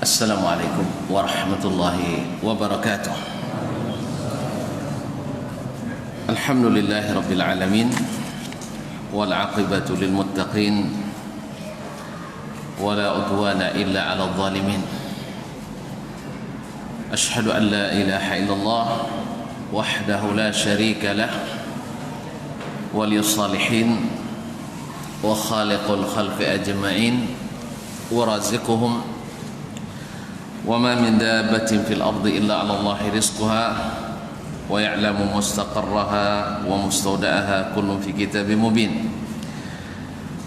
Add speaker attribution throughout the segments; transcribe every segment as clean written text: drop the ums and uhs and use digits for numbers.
Speaker 1: Assalamualaikum warahmatullahi wabarakatuh. Alhamdulillahi rabbil alamin, wal aqibatu lil muttaqin, wala udwana illa 'alal zalimin. Ashhadu an la ilaha illallah wahdahu la syarika lah, waliyus salihin wa khaliqul khalqi ajma'in wa raziquhum wa ma min dabbatin fil ardi illa 'ala Allahi rizquha wa ya'lamu mustaqarraha wa mustawda'aha kullun fi kitabim mubin.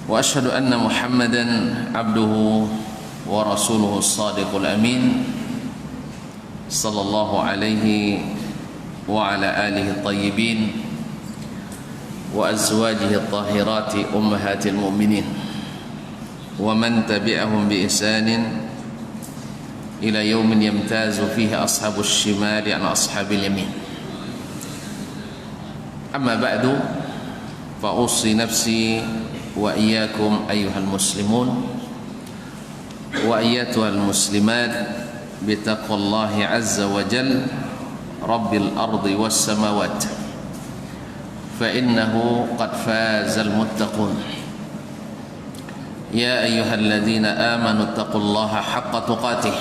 Speaker 1: Wa ashhadu anna Muhammadan 'abduhu wa rasuluhu as-sadiqul amin sallallahu alaihi wa ala alihi at-tayyibin wa azwajihi at-tahirati ummahatil mu'minin wa man tabi'ahum bi ihsanin ila yaumin yamtazu fihi ashabus shimali an ashabil yamin. Amma ba'du, fa usi nafsi wa iyyakum ayyuhal muslimun wa ayyatuhal muslimat bi taqwallahi azza wa jalla rabbil ardi was samawati fa innahu qad fazal muttaqun. Ya ayyuhalladzina amanu taqullaha haqqa tuqatih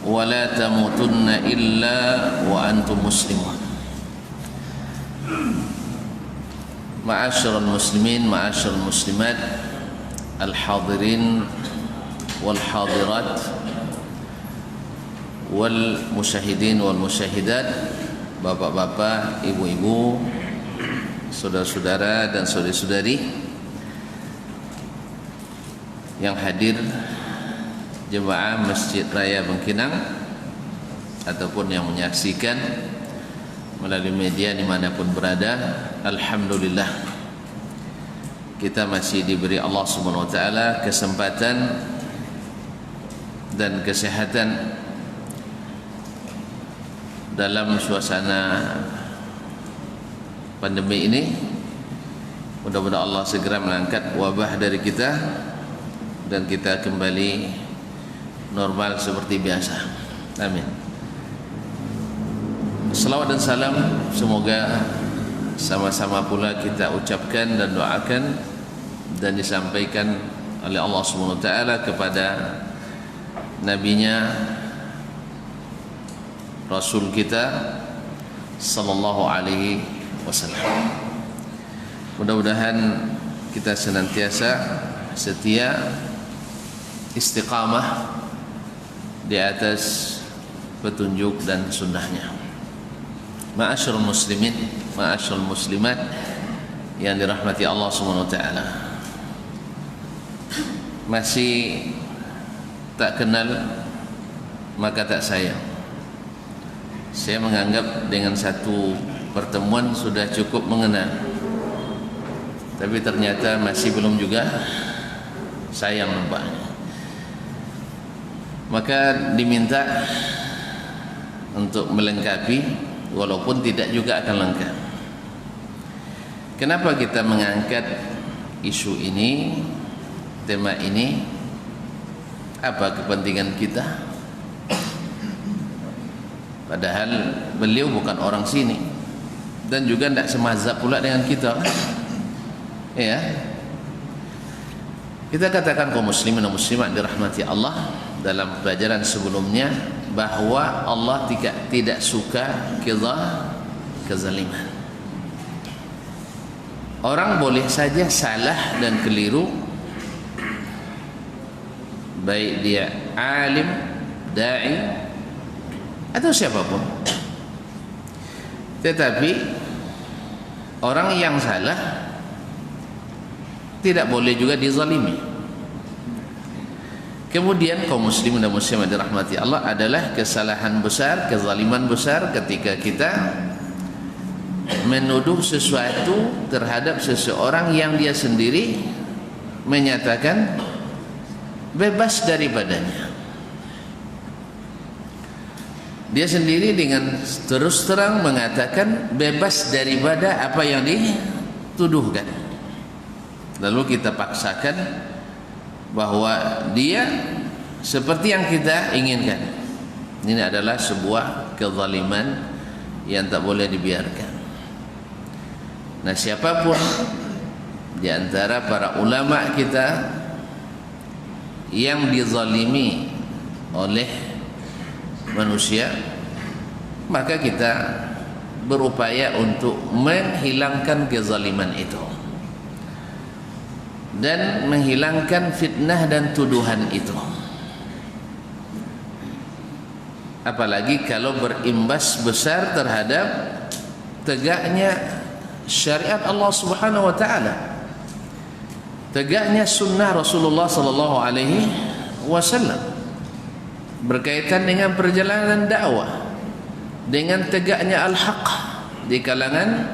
Speaker 1: wa la tamutunna illa wa antum muslimun. Ma'asyiral muslimin, ma'asyiral muslimat, al-hadirin wal hadirat wal musyahidin wal musyahidat, bapak-bapak, ibu-ibu, saudara-saudara dan saudari-saudari yang hadir jemaah Masjid Raya Bengkinang ataupun yang menyaksikan melalui media dimanapun berada. Alhamdulillah, kita masih diberi Allah Subhanahu wa Ta'ala kesempatan dan kesehatan dalam suasana pandemi ini. Mudah-mudahan Allah segera mengangkat wabah dari kita dan kita kembali normal seperti biasa. Amin. Salawat dan salam semoga sama-sama pula kita ucapkan dan doakan dan disampaikan oleh Allah Subhanahu wa Ta'ala kepada nabinya, Rasul kita sallallahu alaihi wasallam. Mudah-mudahan kita senantiasa setia, istiqamah di atas petunjuk dan sunnahnya. Ma'asyiral muslimin, ma'asyiral muslimat yang dirahmati Allah Subhanahu wa Ta'ala. Masih tak kenal maka tak sayang. Saya menganggap dengan satu pertemuan sudah cukup mengenal, tapi ternyata masih belum juga sayang nampaknya. Maka diminta untuk melengkapi, walaupun tidak juga akan lengkap. Kenapa kita mengangkat isu ini, tema ini? Apa kepentingan kita? Padahal beliau bukan orang sini dan juga tidak semazhab pula dengan kita, kan? Ya. Kita katakan kaum muslimin dan muslimat dirahmati Allah dalam pelajaran sebelumnya bahwa Allah tidak suka kezaliman. Orang boleh saja salah dan keliru, baik dia alim, dai atau siapapun. Tetapi orang yang salah tidak boleh juga dizalimi. Kemudian kaum muslimin dan muslimat dirahmati Allah, adalah kesalahan besar, kezaliman besar ketika kita menuduh sesuatu terhadap seseorang yang dia sendiri menyatakan bebas daripadanya. Dia sendiri dengan terus terang mengatakan bebas daripada apa yang dituduhkan. Lalu kita paksakan bahwa dia seperti yang kita inginkan. Ini adalah sebuah kezaliman yang tak boleh dibiarkan. Nah, siapapun di antara para ulama kita yang dizalimi oleh manusia, maka kita berupaya untuk menghilangkan kezaliman itu dan menghilangkan fitnah dan tuduhan itu, apalagi kalau berimbas besar terhadap tegaknya syariat Allah Subhanahu wa taala, tegaknya sunnah Rasulullah sallallahu alaihi wasallam, berkaitan dengan perjalanan dakwah, dengan tegaknya al-haq di kalangan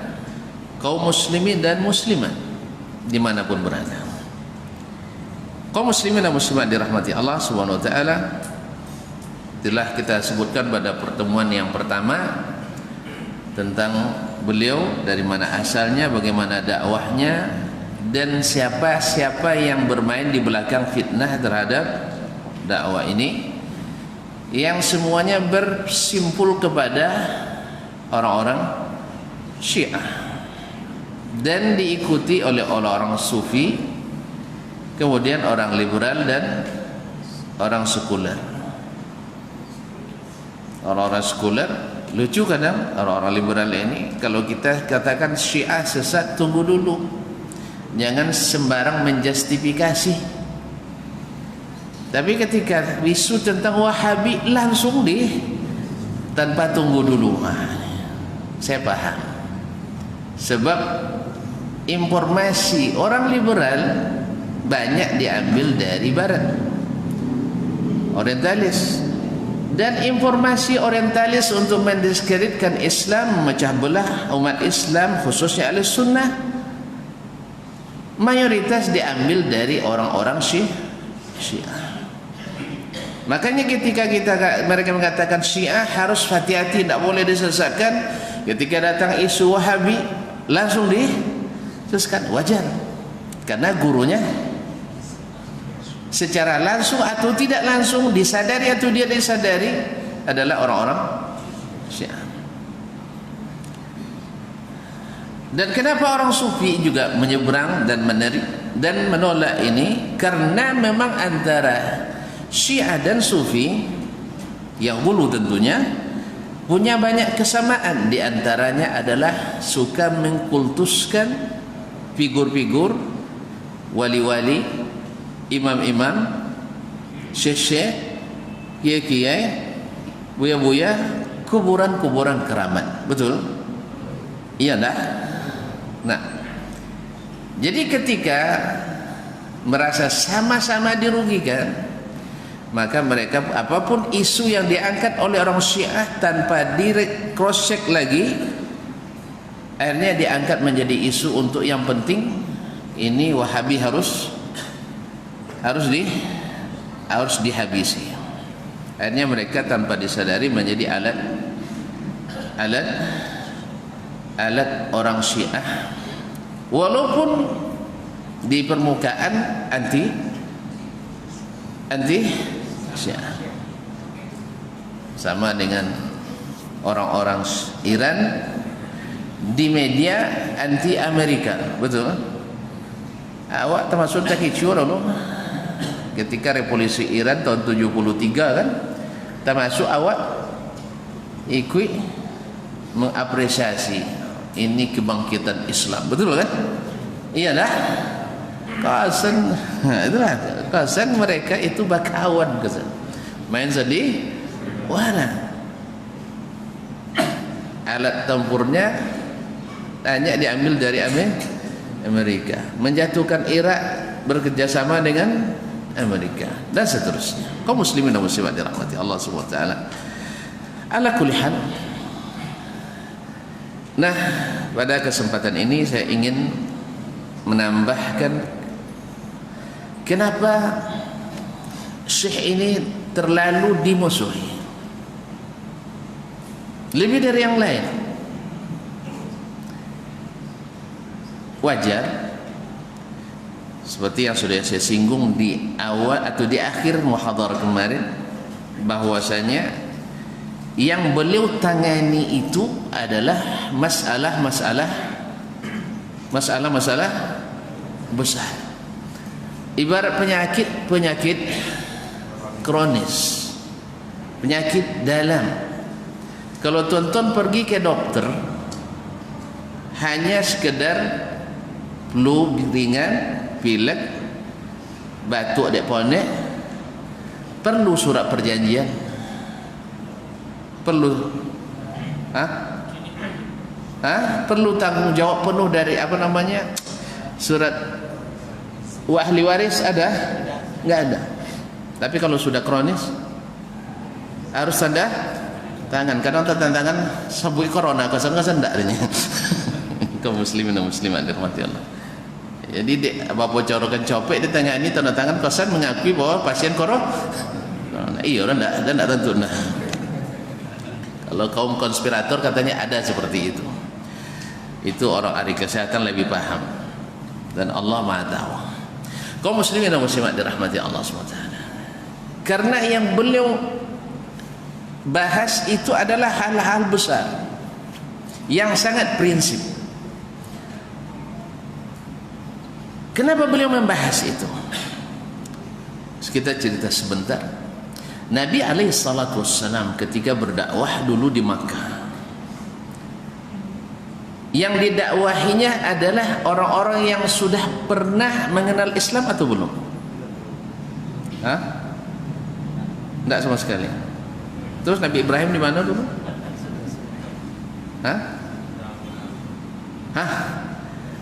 Speaker 1: kaum muslimin dan muslimat dimanapun berada. Kaum muslimin dan muslimat dirahmati Allah Subhanahu wa taala, telah kita sebutkan pada pertemuan yang pertama tentang beliau, dari mana asalnya, bagaimana dakwahnya, dan siapa-siapa yang bermain di belakang fitnah terhadap dakwah ini, yang semuanya bersimpul kepada orang-orang Syiah dan diikuti oleh orang-orang Sufi, kemudian orang liberal dan orang sekuler. Orang-orang sekuler lucu kadang, orang-orang liberal ini kalau kita katakan Syiah sesat, tunggu dulu, jangan sembarang menjustifikasi. Tapi ketika isu tentang Wahabi langsung tanpa tunggu dulu. Saya paham, sebab informasi orang liberal banyak diambil dari barat, orientalis, dan informasi orientalis untuk mendiskreditkan Islam, memecah belah umat Islam khususnya ahli sunnah, mayoritas diambil dari orang-orang Syiah. Makanya ketika mereka mengatakan Syiah harus hati-hati, tidak boleh disesatkan, ketika datang isu Wahabi langsung disesatkan, wajar, karena gurunya secara langsung atau tidak langsung, disadari atau dia disadari, adalah orang-orang Syiah. Dan kenapa orang Sufi juga menyeberang dan menolak ini? Karena memang antara Syiah dan Sufi yang hulu tentunya punya banyak kesamaan. Di antaranya adalah suka mengkultuskan figur-figur wali-wali, imam-imam, syekh-syekh, kiai-kiai, buya-buya, kuburan-kuburan keramat. Betul? Iya dah. Nah, jadi ketika merasa sama-sama dirugikan, maka mereka apapun isu yang diangkat oleh orang Syiah tanpa di cross check lagi, akhirnya diangkat menjadi isu untuk yang penting ini Wahabi harus dihabisi. Akhirnya mereka tanpa disadari menjadi alat orang Syiah, walaupun di permukaan anti Syiah. Sama dengan orang-orang Iran di media anti Amerika, betul? Awak termasuk tak kicau lalu ketika revolusi Iran tahun 73 kan, termasuk awak ikut mengapresiasi ini kebangkitan Islam, betul kan? Iyalah, kawasan itulah kawasan mereka itu bakawan kawasan main sedih, wala alat tempurnya banyak diambil dari Amerika, menjatuhkan Irak bekerjasama dengan Amerika dan seterusnya. Kaum muslimin dan muslimat dirahmati Allah Subhanahu wa taala. Ala kulli hal. Nah, pada kesempatan ini saya ingin menambahkan kenapa Syekh ini terlalu dimusuhi lebih dari yang lain. Wajar, Seperti yang sudah saya singgung di awal atau di akhir muhadharah kemarin, bahwasanya yang beliau tangani itu adalah masalah-masalah besar. Ibarat penyakit kronis, penyakit dalam. Kalau tuan-tuan pergi ke dokter hanya sekedar flu ringan, pilek, batuk dek ponek, perlu surat perjanjian, perlu perlu tanggung jawab penuh dari surat ahli waris ada? Enggak ada. Tapi kalau sudah kronis harus tanda tangan. Kadang tanda tangan sabui corona kesan-kesan enggak adanya. Kaum muslimin dan muslimat dirahmati Allah. Jadi bapak corokan copek dia tanya ini tanda tangan kosan mengakui bahwa pasien corona. Iya orang enggak tentu nah. Kalau kaum konspirator katanya ada seperti itu. Itu orang ahli kesehatan lebih paham. Dan Allah Maha tahu. Kaum muslimin dan muslimat dirahmati Allah SWT. Karena yang beliau bahas itu adalah hal-hal besar yang sangat prinsip. Kenapa beliau membahas itu? Kita cerita sebentar. Nabi SAW ketika berdakwah dulu di Makkah, yang didakwahinya adalah orang-orang yang sudah pernah mengenal Islam atau belum? Tidak sama sekali. Terus Nabi Ibrahim di mana dulu?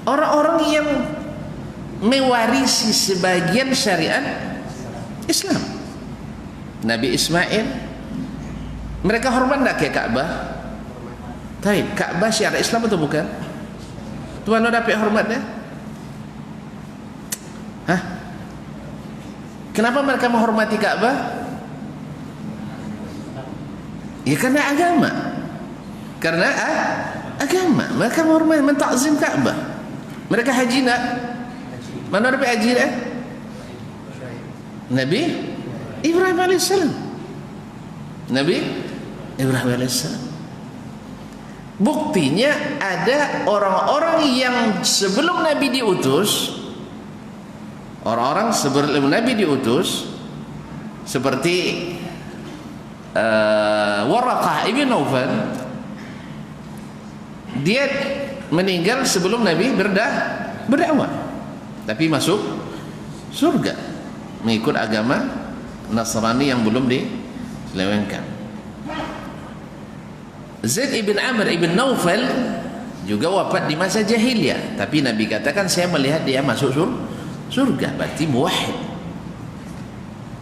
Speaker 1: Orang-orang yang mewarisi sebagian syariat Islam. Nabi Ismail, mereka hormat tak ke Ka'bah? Taib, Ka'bah syariat Islam atau bukan? Tuan lo dapat hormatnya? Kenapa mereka menghormati Ka'bah? Ya karena agama. Karena agama. Mereka menghormati, mentakzim Ka'bah. Mereka haji nak? Mana dapat haji dah? Nabi Ibrahim AS. Nabi Ibrahim AS. Buktinya ada orang-orang yang sebelum Nabi diutus, orang-orang sebelum Nabi diutus seperti Waraqah ibn Nawfal, dia meninggal sebelum Nabi berdakwah, tapi masuk surga mengikut agama Nasrani yang belum diselewengkan. Zaid ibn Amr ibn Nawfal juga wafat di masa jahiliyah, tapi Nabi katakan saya melihat dia masuk surga, berarti muwahhid,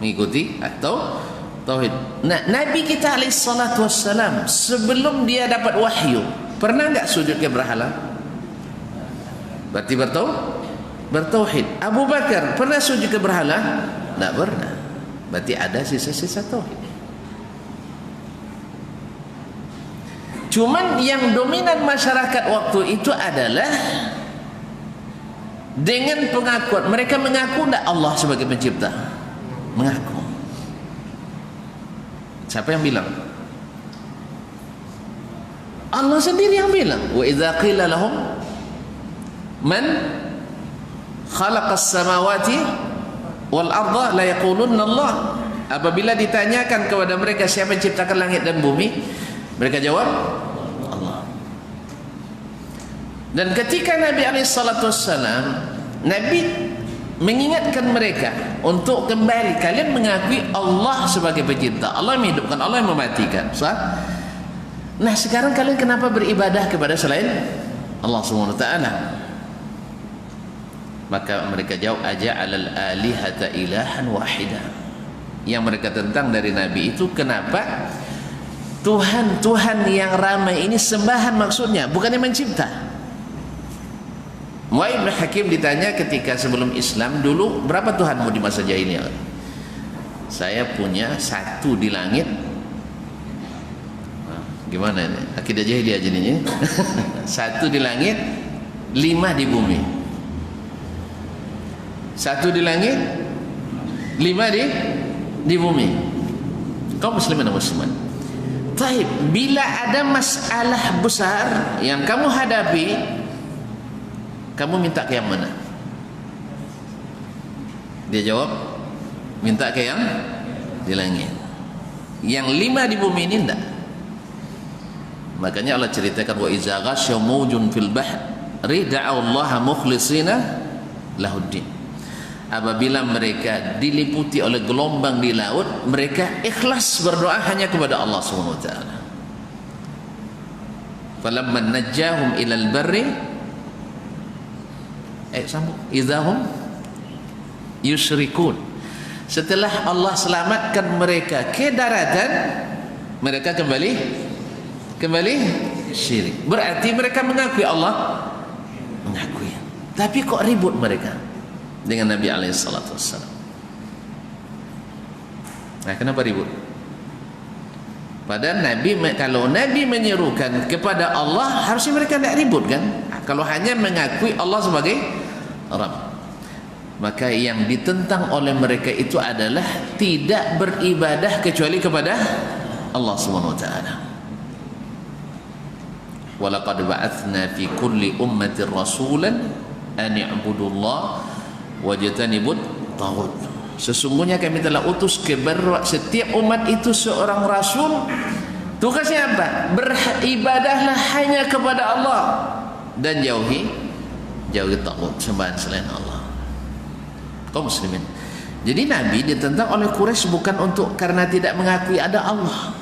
Speaker 1: mengikuti atau tauhid. Nah, Nabi kita alaihi salatu wassalam sebelum dia dapat wahyu pernah enggak sujud ke berhala? Berarti bertauhid. Abu Bakar pernah sujud ke berhala? Enggak pernah. Berarti ada sisa-sisa tauhid. Cuman yang dominan masyarakat waktu itu adalah dengan pengakuan. Mereka mengaku tidak Allah sebagai pencipta. Mengaku. Siapa yang bilang? Allah sendiri yang bilang. Wa idza qila lahum man khalaqas samawati wal arda la yaqulunna Allah. Apabila ditanyakan kepada mereka siapa yang menciptakan langit dan bumi, mereka jawab Allah. Dan ketika Nabi SAW, Nabi mengingatkan mereka untuk kembali, kalian mengakui Allah sebagai pencipta, Allah yang menghidupkan, Allah yang mematikan. Nah sekarang kalian kenapa beribadah kepada selain Allah SWT? Maka mereka jawab, aja'alal alihata ilahan wahida. Yang mereka tentang dari Nabi itu, kenapa Tuhan yang ramai ini sembahan maksudnya, bukan yang mencipta. Mu'adz bin Hakim ditanya ketika sebelum Islam, dulu berapa Tuhanmu di masa jahiliyah? Saya punya satu di langit. Gimana ini? Akidah jahiliyah jadinya. Satu di langit, 5 di bumi. 1 di langit, 5 di bumi. Kaum muslimin dan muslimat, taib, bila ada masalah besar yang kamu hadapi, kamu minta ke yang mana? Dia jawab, minta ke yang di langit. Yang 5 di bumi ini enggak. Makanya Allah ceritakan, wa iza ghasya mawjun fil bahri da'u Allah mukhlishina lahuddin. Apabila mereka diliputi oleh gelombang di laut, mereka ikhlas berdoa hanya kepada Allah Subhanahu wa taala. Falamma najjahum ilal barri sambung idahum yusyrikun. Setelah Allah selamatkan mereka ke daratan, mereka kembali syirik. Berarti mereka mengakui Allah, mengakui. Tapi kok ribut mereka dengan Nabi alaihissalatu wassalam? Nah, kenapa ribut? Padahal kalau Nabi menyerukan kepada Allah, harusnya mereka tidak ribut kan? Kalau hanya mengakui Allah sebagai Rabb. Maka yang ditentang oleh mereka itu adalah tidak beribadah kecuali kepada Allah Subhanahu wa taala. Wa laqad ba'atsna fi kulli ummatin rasulan an i'budullaha wajtanibut taghut. Sesungguhnya kami telah utus kepada setiap umat itu seorang rasul. Tugasnya apa? Beribadahlah hanya kepada Allah dan jauhi taghut, sembahan selain Allah. Kaum muslimin, jadi Nabi ditentang oleh Quraisy bukan karena tidak mengakui ada Allah,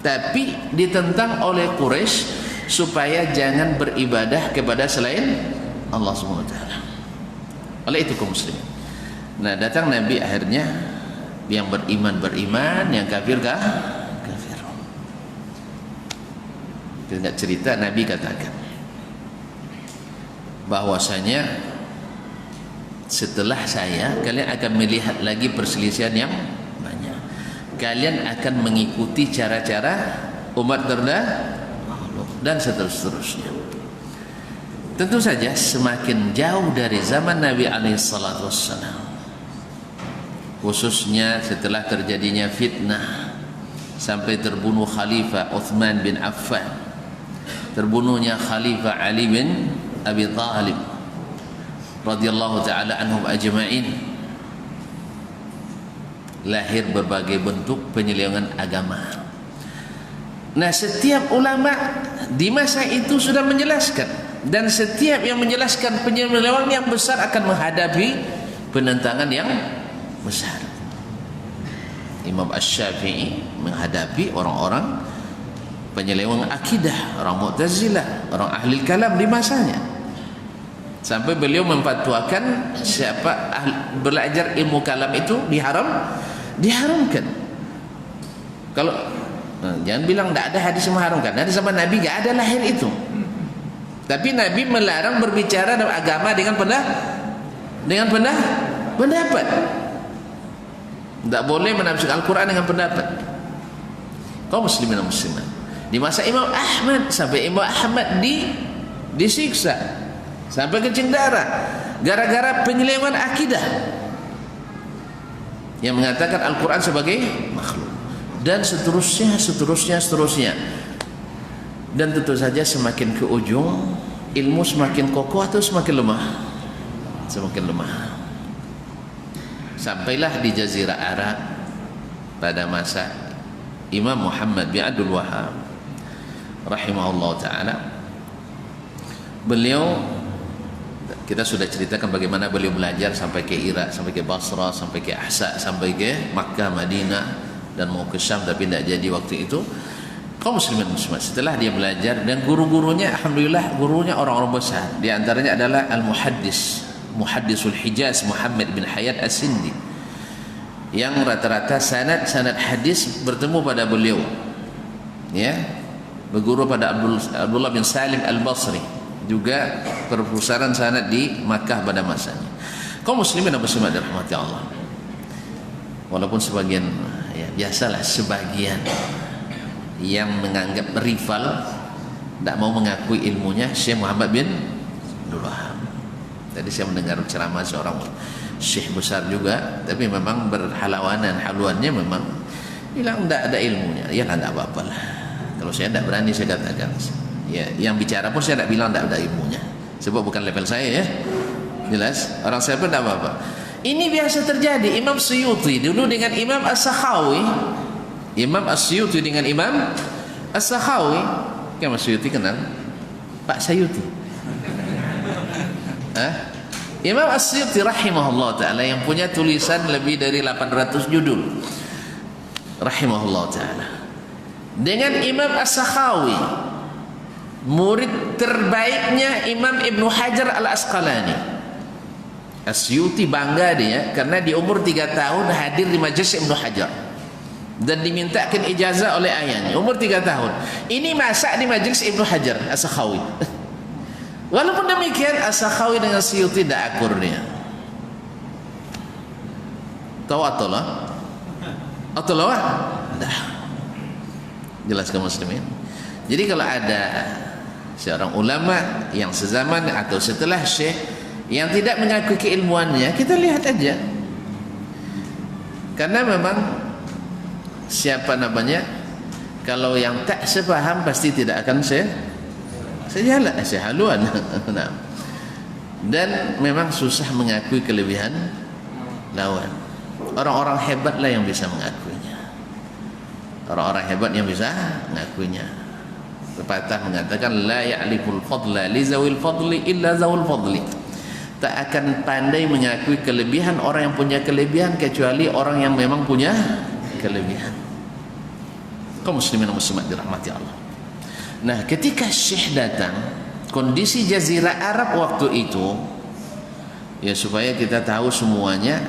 Speaker 1: tapi ditentang oleh Quraisy supaya jangan beribadah kepada selain Allah Subhanahu wa taala. Oleh itu kaum muslimin, nah datang Nabi, akhirnya yang beriman, yang kafir kafir. Kita cerita Nabi katakan bahwasanya setelah saya kalian akan melihat lagi perselisihan yang banyak. Kalian akan mengikuti cara-cara umat terdahulu dan seterusnya. Tentu saja semakin jauh dari zaman Nabi alaihissalatu wassalam, khususnya setelah terjadinya fitnah sampai terbunuh Khalifah Uthman bin Affan, terbunuhnya Khalifah Ali bin Abi Thalib radhiyallahu ta'ala anhum ajma'in, lahir berbagai bentuk penyelewengan agama. Nah, setiap ulama di masa itu sudah menjelaskan, dan setiap yang menjelaskan penyelewengan yang besar akan menghadapi penentangan yang besar. Imam Asy-Syafi'i menghadapi orang-orang penyelewengan akidah, orang Mu'tazilah, orang ahli kalam di masanya, sampai beliau memfatwakan siapa belajar ilmu kalam itu diharamkan. Kalau jangan bilang tidak ada hadis yang mengharamkan. Dari zaman Nabi tidak ada lahir itu. Tapi Nabi melarang berbicara dalam agama dengan pendapat. Tidak boleh menafsirkan Al-Quran dengan pendapat. Kaum muslimin dan muslimat, di masa Imam Ahmad, sampai Imam Ahmad disiksa sampai kencing darah gara-gara penyelewengan akidah yang mengatakan Al-Quran sebagai makhluk, dan seterusnya. Dan tentu saja semakin ke ujung ilmu semakin kokoh atau semakin lemah? Semakin lemah. Sampailah di Jazirah Arab pada masa Imam Muhammad bin Abdul Wahhab rahimahullah ta'ala. Beliau, kita sudah ceritakan bagaimana beliau belajar sampai ke Irak, sampai ke Basra, sampai ke Ahsa, sampai ke Makkah, Madinah, dan mau ke Syam tapi tidak jadi waktu itu. Kaum muslimin muslimat, setelah dia belajar, dan guru-gurunya alhamdulillah gurunya orang-orang besar, di antaranya adalah Muhaddisul Hijaz Muhammad bin Hayat As-Sindi, yang rata-rata sanad hadis bertemu pada beliau, ya, berguru pada Abdullah bin Salim Al-Basri, juga perpustakaan sanad di Makkah pada masanya. Kaum muslimin dan muslimat dirahmati Allah, walaupun sebagian, ya biasalah, sebagian yang menganggap rival, tidak mau mengakui ilmunya Syekh Muhammad bin Abdul Wahhab. Tadi saya mendengar ceramah seorang syekh besar juga, tapi memang berhalawanan, haluannya memang bilang tidak ada ilmunya. Ya tidak apa-apa lah. Kalau saya tidak berani saya katakan. Ya, yang bicara pun saya tidak bilang tidak ada ilmunya, sebab bukan level saya ya. Jelas, orang saya pun tidak apa-apa. Ini biasa terjadi. Imam Suyuti dulu dengan Imam As-Sakhawi, Imam As-Suyuti dengan Imam As-Sakhawi. Kan Mas Suyuti kenal Pak Sayuti? Imam As-Suyuti rahimahullah ta'ala yang punya tulisan lebih dari 800 judul, rahimahullah ta'ala, dengan Imam As-Sakhawi, murid terbaiknya Imam Ibn Hajar Al-Asqalani. As-Suyuti bangga dia karena di umur 3 tahun hadir di majelis Ibn Hajar dan dimintakan ijazah oleh ayahnya. Umur 3 tahun ini masak di majelis Ibn Hajar As-Sakhawi. Walaupun demikian As-Sakhawi dengan Suyuti tidak akur dia. Tahu Atullah? Atullah? Dah. Jelas kaum muslimin. Jadi kalau ada seorang ulama yang sezaman atau setelah syekh yang tidak mengakui keilmuannya, kita lihat aja. Karena memang siapa namanya, kalau yang tak sepaham pasti tidak akan sejalan, sehaluan. Nah. Dan memang susah mengakui kelebihan lawan. Orang-orang hebatlah yang bisa mengakuinya. Orang-orang hebat yang bisa mengakuinya. Pepatah mengatakan la ya'liful fadla li zawil fadli illa zawul fadli. Tak akan pandai mengakui kelebihan orang yang punya kelebihan kecuali orang yang memang punya kelebihan. Kaum muslimin dan muslimat dirahmati Allah. Nah, ketika Syekh datang, kondisi jazirah Arab waktu itu, ya supaya kita tahu semuanya,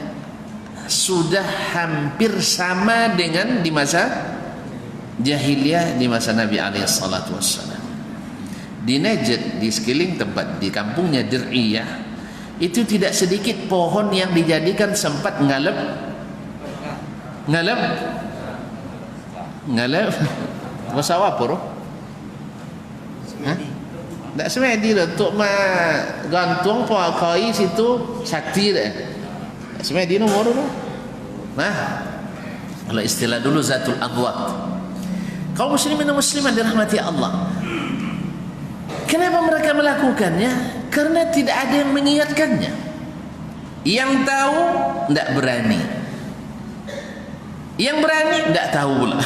Speaker 1: sudah hampir sama dengan di masa jahiliyah, di masa Nabi alaihi salatu wassalam. Di Najd, di sekeliling tempat, di kampungnya Dir'iyah, itu tidak sedikit pohon yang dijadikan sempat ngalep bahasa apa roh? Tak semedi lah untuk gantung pakai situ sakti dah. Tak semedi nomor tu. Nah, kalau istilah dulu zatul adwat. Kaum muslimin dan muslimat dirahmati Allah. Kenapa mereka melakukannya? Karena tidak ada yang mengingatkannya. Yang tahu tidak berani. Yang berani tidak tahu pula.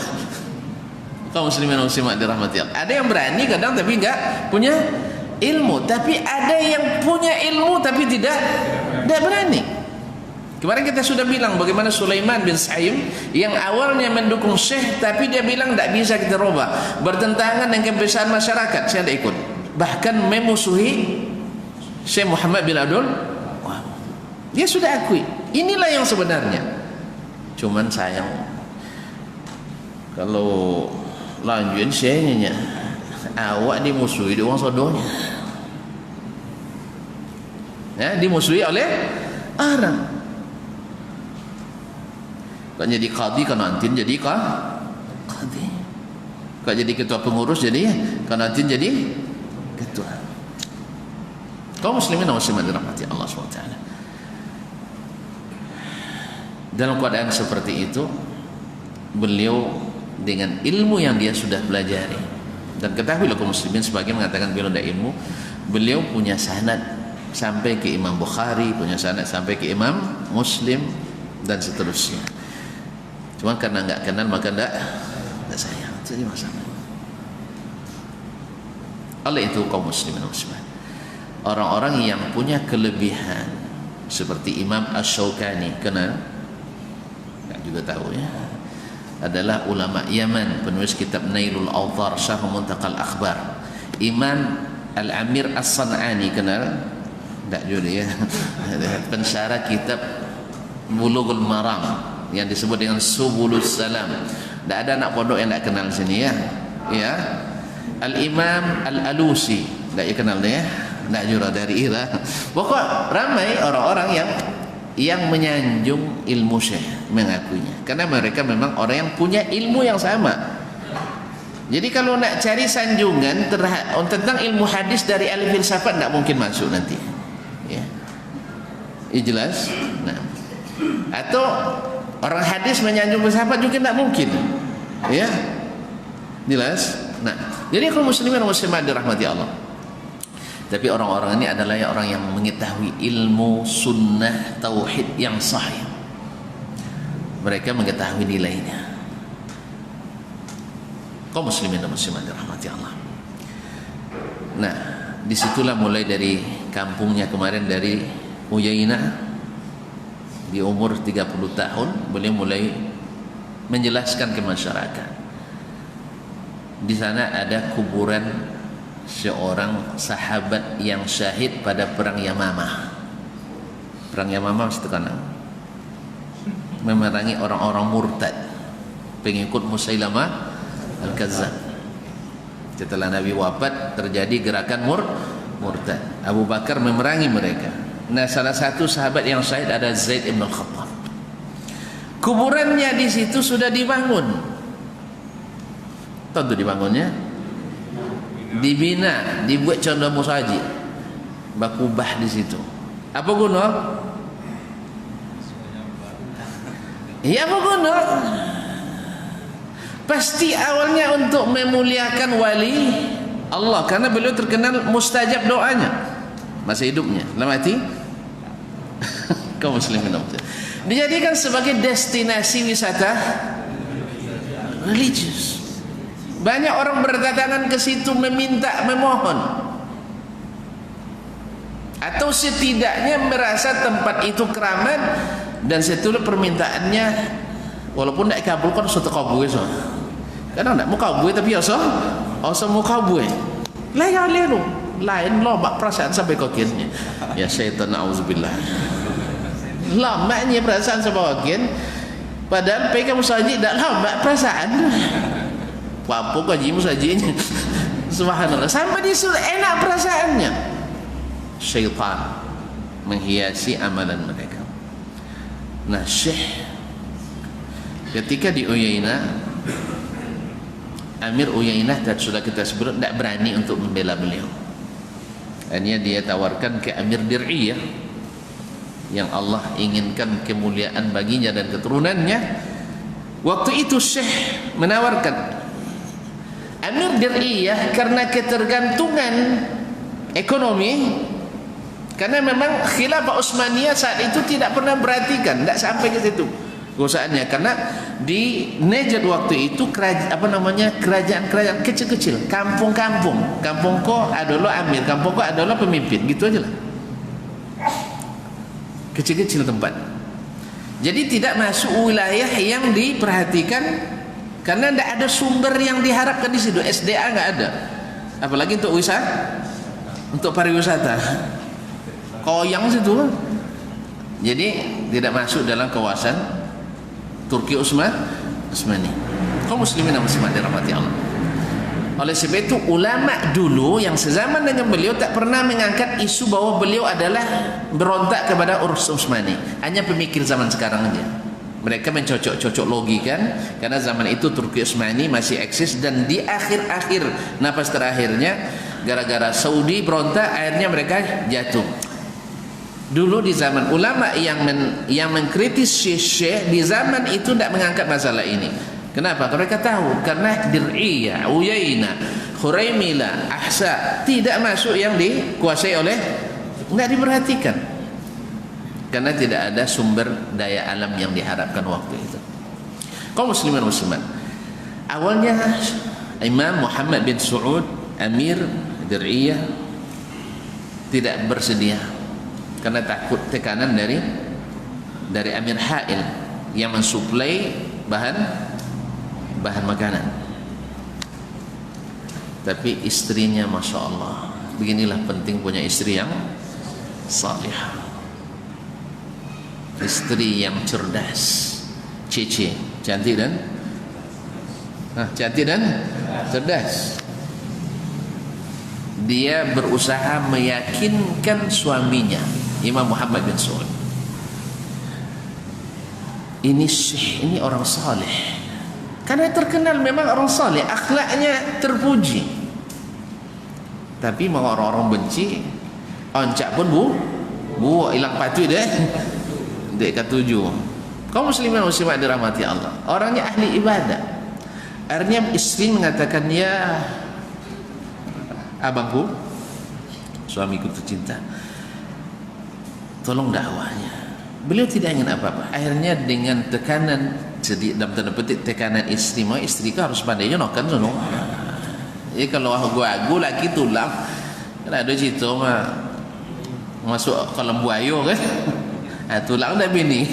Speaker 1: Kaum muslimin dan muslimat dirahmati Allah. Ada yang berani kadang tapi enggak punya ilmu. Tapi ada yang punya ilmu tapi tidak berani. Kemarin kita sudah bilang bagaimana Sulaiman bin Sa'im yang awalnya mendukung Syekh tapi dia bilang tidak bisa kita rubah, bertentangan dengan kebiasaan masyarakat, saya tidak ikut. Bahkan memusuhi Syekh Muhammad bin Abdul Wahab. Dia sudah akui inilah yang sebenarnya. Cuman sayang kalau lanjutin Syekhnya awak dimusuhi di orang sodonya, ya, dimusuhi oleh orang. Kau jadi qadi, kau nanti jadi qadi. Kau jadi ketua pengurus, jadi kau nanti jadi ketua. Kaum muslimin dan muslimat dirahmati Allah SWT. Dalam keadaan seperti itu, beliau dengan ilmu yang dia sudah pelajari, dan ketahuilah kaum muslimin sebagian mengatakan beliau tidak ilmu, beliau punya sanad sampai ke Imam Bukhari, punya sanad sampai ke Imam Muslim dan seterusnya. Cuma karena enggak kenal maka enggak sayang. Jadi masalah. Oleh itu kaum muslimin dan muslimat, orang-orang yang punya kelebihan seperti Imam Asy-Syaukani, kenal? Enggak juga tahu ya. Adalah ulama Yaman, penulis kitab Nailul Awtar, Syarh Muntaqal Akhbar. Imam Al-Amir As-San'ani, kenal? Enggak juga ya. Pensyarah kitab Bulughul Maram yang disebut dengan Subulus Salam. Tak ada anak pondok yang tak kenal sini ya. Ya. Al-Imam Al-Alusi, tak kenal dia. Tak juga dari Irak. Pokok ramai orang-orang yang menyanjung ilmu Syekh, mengakuinya. Karena mereka memang orang yang punya ilmu yang sama. Jadi kalau nak cari sanjungan tentang ilmu hadis dari ahli filsafat tak mungkin masuk nanti. Ya. Jelas? Nah, Atau orang hadis menyanjung sahabat juga tidak mungkin. Ya, jelas. Nah, jadi kaum muslimin dan muslimat dirahmati Allah. Tapi orang-orang ini adalah orang yang mengetahui ilmu sunnah tauhid yang sahih. Mereka mengetahui nilainya. Kaum muslimin dan muslimat dirahmati Allah. Nah, disitulah mulai dari kampungnya kemarin dari Uyainah. Di umur 30 tahun beliau mulai menjelaskan ke masyarakat. Di sana ada kuburan seorang sahabat yang syahid pada perang Yamamah. Perang Yamamah mesti kenal. Memerangi orang-orang murtad, pengikut Musailamah Al-Kazzab. Setelah Nabi wafat terjadi gerakan murtad. Abu Bakar memerangi mereka. Nah, salah satu sahabat yang syahid ada Zaid ibn Al-Khattab. Kuburannya di situ sudah dibangun. Tentu dibangunnya, dibina, dibuat contoh musaji, bakubah di situ. Apa guna? Ya, apa guna? Pasti awalnya untuk memuliakan wali Allah, karena beliau terkenal mustajab doanya masa hidupnya. Dalam hati kaum muslimin dijadikan sebagai destinasi wisata religius. Banyak orang berdatangan ke situ meminta, memohon, atau setidaknya merasa tempat itu keramat dan setelah permintaannya walaupun tidak dikabulkan suatu kabul so. Kadang tidak mau kabul tapi also mau kabul. Lah ya lelu lain lomak perasaan sampai kokinnya. Ya syaitan, auzubillah. Lomaknya perasaan sampai kokin, padahal pegang musaji tidak lomak perasaan. Wapuk kaji musajinya. Subhanallah, sampai disuruh enak perasaannya. Syaitan menghiasi amalan mereka. Nah, Syekh ketika di Uyainah, Amir Uyainah dan sudah kita sebut tidak berani untuk membela beliau. Hanya dia tawarkan ke Amir Dir'iyah yang Allah inginkan kemuliaan baginya dan keturunannya. Waktu itu Syekh menawarkan Amir Dir'iyah karena ketergantungan ekonomi, karena memang khilafah Utsmaniyah saat itu tidak pernah perhatikan, tidak sampai ke situ usahaannya, karena di Najd waktu itu kerajaan-kerajaan kecil-kecil, kampung-kampung ko adalah amir, kampung ko adalah pemimpin, gitu aja lah, kecil-kecil tempat. Jadi tidak masuk wilayah yang diperhatikan, karena tidak ada sumber yang diharapkan di situ. SDA nggak ada, apalagi untuk wisata, untuk pariwisata, koyang situ. Jadi tidak masuk dalam kawasan Turki Utsmani. Kaum muslimin dan muslimat dirahmati Allah. Oleh sebab itu ulama dulu yang sezaman dengan beliau tak pernah mengangkat isu bahwa beliau adalah berontak kepada urus Utsmani. Hanya pemikir zaman sekarang aja. Mereka mencocok-cocok logika, karena zaman itu Turki Utsmani masih eksis, dan di akhir-akhir nafas terakhirnya gara-gara Saudi berontak akhirnya mereka jatuh. Dulu di zaman ulama yang mengkritis Syekh di zaman itu tidak mengangkat masalah ini. Kenapa? Mereka tahu karena Dir'iyah, Uyainah, Khuraimilah, Ahsa tidak masuk yang dikuasai oleh, tidak diperhatikan, karena tidak ada sumber daya alam yang diharapkan waktu itu. Kaum muslimin muslimat, awalnya Imam Muhammad bin Saud Amir Dir'iyah tidak bersedia karena takut tekanan dari Amir Ha'il yang mensuplai bahan makanan. Tapi istrinya Masya Allah, beginilah penting punya istri yang salihah, istri yang cerdas, Cece, cantik dan cerdas. Dia berusaha meyakinkan suaminya Imam Muhammad bin Saud, ini orang saleh, karena terkenal memang orang saleh, akhlaknya terpuji. Tapi mau orang-orang benci, oncak pun bu hilang patu deh, dek ketujuh. Kaum muslimin muslimat dirahmati Allah, orangnya ahli ibadah. Akhirnya istri mengatakan, ya abangku, suamiku tercinta, tolong dakwahnya. Beliau tidak ingin apa-apa. Akhirnya dengan tekanan, jadi dalam tanda petik tekanan istri, mau istri kau harus pandai kan sono. Jadi kalau aku lagi tulang, kan ada situ mah masuk kolam buaya kan, tulang dah bini.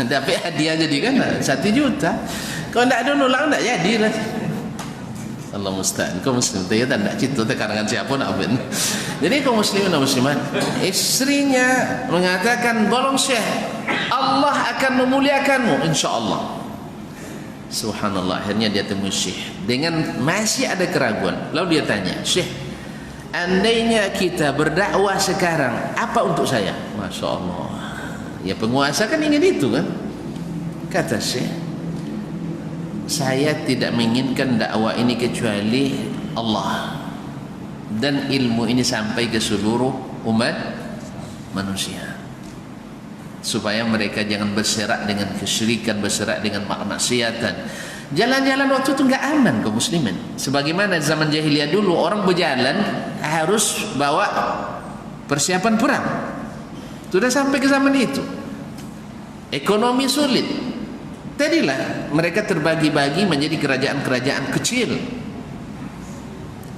Speaker 1: Dapat hadiah jadi kan 1 juta. Kalau tak ada nulang tak jadi lah. Allah musta'an. Kau muslim tu ya tak nak cerita tekanan siapa nak ben. Jadi kaum muslimin dan muslimat, istrinya mengatakan, "Tolong Syekh, Allah akan memuliakanmu insya-Allah." Subhanallah, akhirnya dia temui Syekh dengan masih ada keraguan. Lalu dia tanya, "Syekh, andainya kita berdakwah sekarang, apa untuk saya?" Masya Allah. Ya penguasa kan ingin itu kan. Kata Syekh, saya tidak menginginkan dakwah ini kecuali Allah, dan ilmu ini sampai ke seluruh umat manusia, supaya mereka jangan berserak dengan kesyirikan, berserak dengan maksiatan. Jalan-jalan waktu itu enggak aman kaum muslimin. Sebagaimana zaman jahiliyah dulu, orang berjalan harus bawa persiapan perang. Sudah sampai ke zaman itu, ekonomi sulit. Tadilah mereka terbagi-bagi menjadi kerajaan-kerajaan kecil.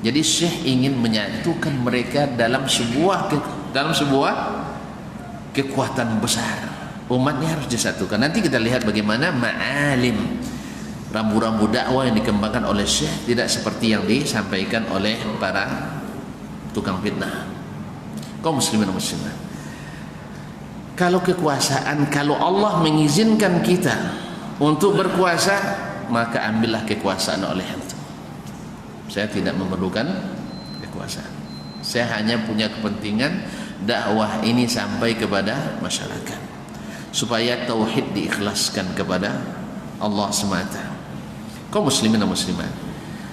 Speaker 1: Jadi Syekh ingin menyatukan mereka dalam sebuah kekuatan besar. Umatnya harus disatukan. Nanti kita lihat bagaimana ma'alim, rambu-rambu dakwah yang dikembangkan oleh Syekh tidak seperti yang disampaikan oleh para tukang fitnah. Kaum muslimin dan muslimat, kalau kekuasaan, kalau Allah mengizinkan kita untuk berkuasa, maka ambillah kekuasaan oleh itu. Saya tidak memerlukan kekuasaan. Saya hanya punya kepentingan dakwah ini sampai kepada masyarakat, supaya tauhid diikhlaskan kepada Allah semata. Kaum muslimin dan muslimat,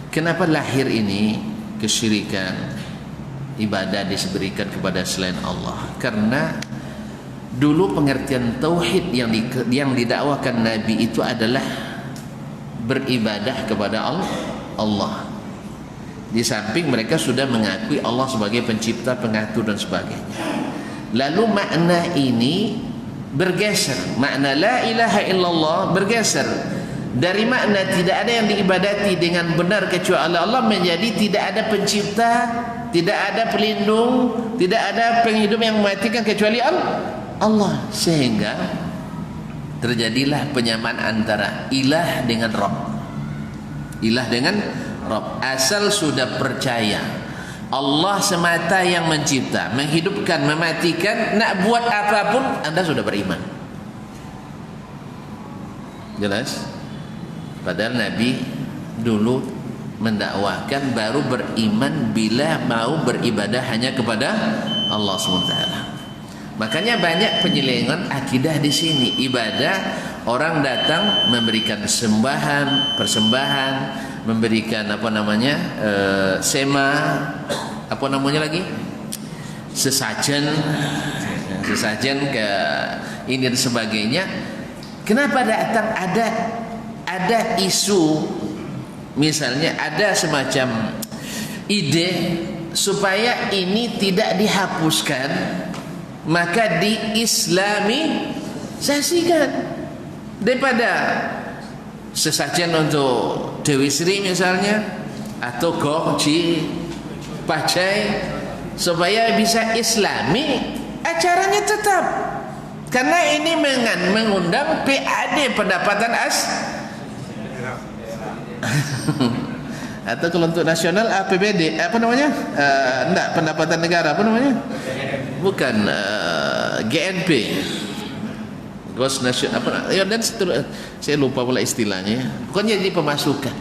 Speaker 1: kenapa lahir ini kesyirikan, ibadah diseberikan kepada selain Allah? Karena dulu pengertian tauhid yang didakwakan Nabi itu adalah beribadah kepada Allah. Di samping mereka sudah mengakui Allah sebagai pencipta, pengatur dan sebagainya. Lalu makna ini bergeser, makna la ilaha illallah bergeser dari makna tidak ada yang diibadati dengan benar kecuali Allah, menjadi tidak ada pencipta, tidak ada pelindung, tidak ada penghidup yang mematikan kecuali Allah. Sehingga terjadilah penyamaan antara ilah dengan Rabb. Ilah dengan Rabb. Asal sudah percaya Allah semata yang mencipta, menghidupkan, mematikan, nak buat apapun, anda sudah beriman. Jelas? Padahal Nabi dulu mendakwahkan baru beriman bila mau beribadah hanya kepada Allah SWT. Makanya banyak penyelewengan akidah di sini. Ibadah, orang datang memberikan persembahan, memberikan sema, sesajen ke ini dan sebagainya. Kenapa datang? Ada isu, misalnya ada semacam ide supaya ini tidak dihapuskan, maka diislamisasikan. Daripada sesajen untuk Dewi Sri misalnya, atau goji pacai, supaya bisa islami, acaranya tetap, karena ini mengundang PAD, pendapatan atau kalau untuk nasional APBD, pendapatan negara, bukan, GNP, Gos nasional, dan saya lupa pula istilahnya. Pokoknya jadi pemasukan.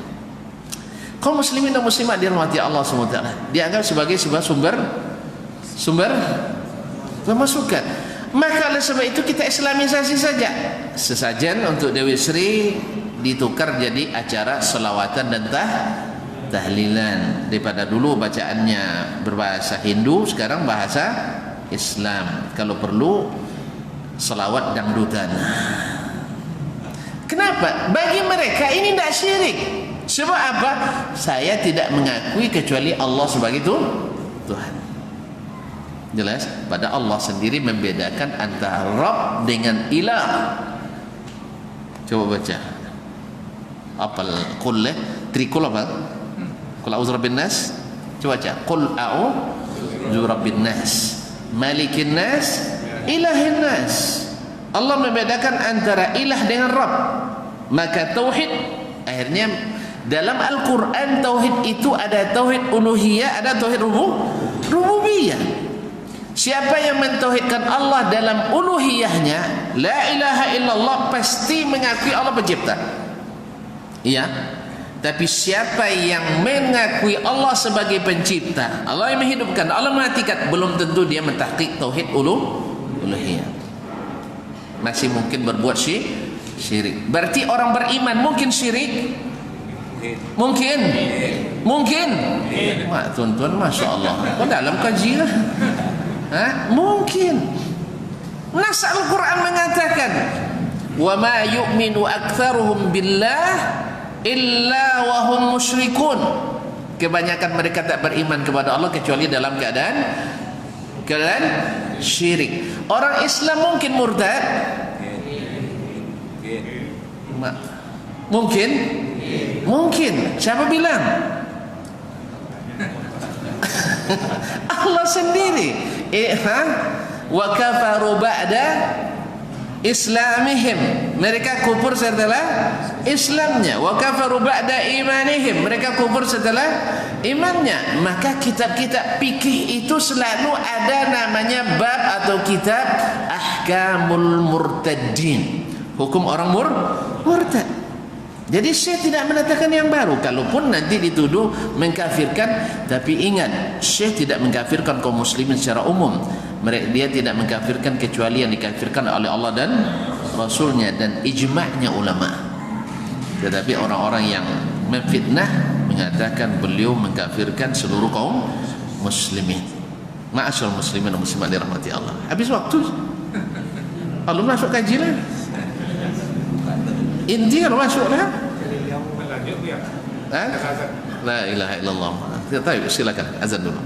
Speaker 1: Kaum muslimin dan muslimat dirahmati Allah SWT, dianggap sebagai sebuah sumber pemasukan. Maka oleh sebab itu kita islamisasi saja. Sesajen untuk Dewi Sri ditukar jadi acara selawatan dan tahlilan. Daripada dulu bacaannya berbahasa Hindu, sekarang bahasa Islam. Kalau perlu selawat dangdutan. apa? Bagi mereka ini tidak syirik. Sebab apa? Saya tidak mengakui kecuali Allah sebagai Tuhan. Jelas? Pada Allah sendiri membedakan antara Rabb dengan ilah. Coba baca. Apal qul trikul apa? Qul a'udzu birabbin nas. Coba baca. Qul a'udzu birabbin nas, malikin nas, ilahin nas. Allah membedakan antara ilah dengan Rabb. Maka tauhid akhirnya dalam Al-Quran, tauhid itu ada tauhid uluhiyah, ada tauhid rububiyah. Siapa yang mentauhidkan Allah dalam uluhiyahnya, la ilaha illallah, pasti mengakui Allah pencipta. Iya. Tapi siapa yang mengakui Allah sebagai pencipta, Allah yang menghidupkan, Allah mematikan, belum tentu dia mentahqiq tauhid uluhiyah. Masih mungkin berbuat syirik. Berarti orang beriman mungkin syirik? Mungkin. Mak tuan-tuan, masya Allah, kau dalam kajian. Mungkin. Nas Al-Quran mengatakan, wa ma yu'minu aktsaruhum billah illa wa hum musyrikun. Kebanyakan mereka tak beriman kepada Allah kecuali dalam keadaan syirik. Orang Islam mungkin murtad? Mungkin. Siapa bilang? Allah sendiri. Wa kafaru ba'da islamihim, mereka kufur setelah Islamnya. Wa kafaru ba'da imanihim, mereka kufur setelah imannya. Maka kitab-kitab fikih itu selalu ada namanya bab atau kitab ahkamul murtaddin, hukum orang murtad. Jadi saya tidak menetapkan yang baru. Kalaupun nanti dituduh mengkafirkan, tapi ingat, Syekh tidak mengkafirkan kaum muslimin secara umum. Dia tidak mengkafirkan kecuali yang dikafirkan oleh Allah dan Rasulnya dan ijma'nya ulama. Tetapi orang-orang yang memfitnah mengatakan beliau mengkafirkan seluruh kaum muslimin. Ma'asyarul muslimin dan muslimat dirahmati Allah. Habis waktu. Kalau masuk kaji lah. Inti kalau masuk lah. La ilaha illallah. Baik, silakan azan dulu.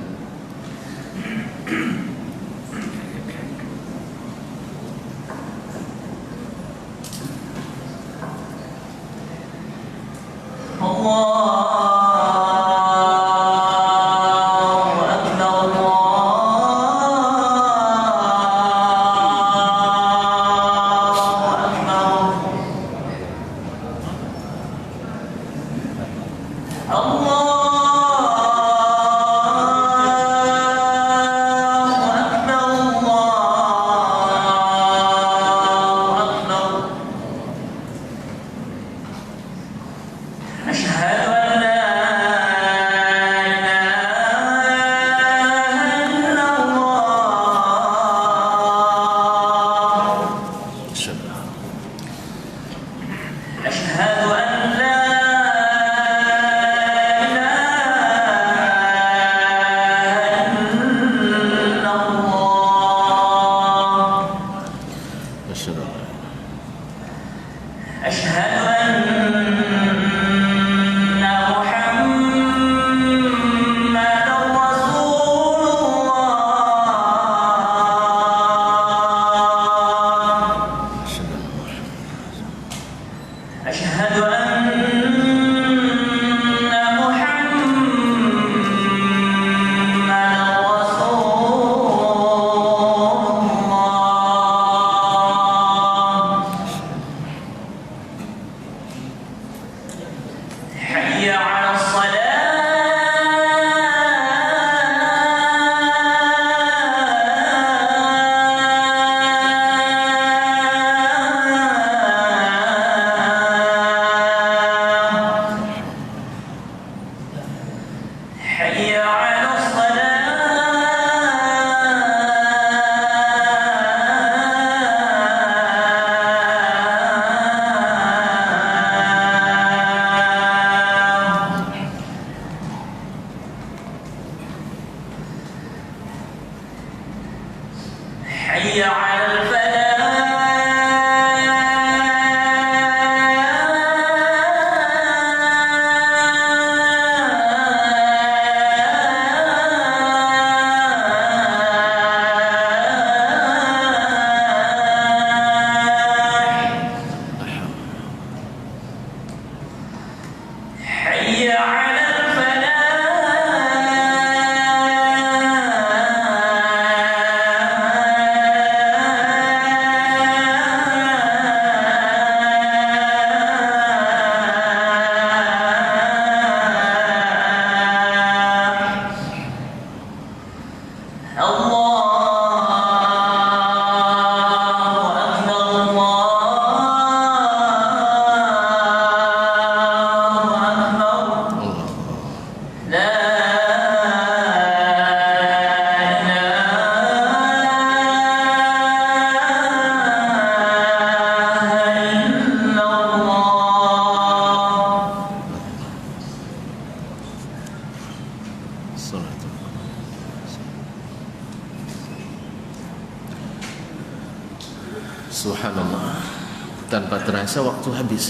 Speaker 1: tanpa terasa waktu habis.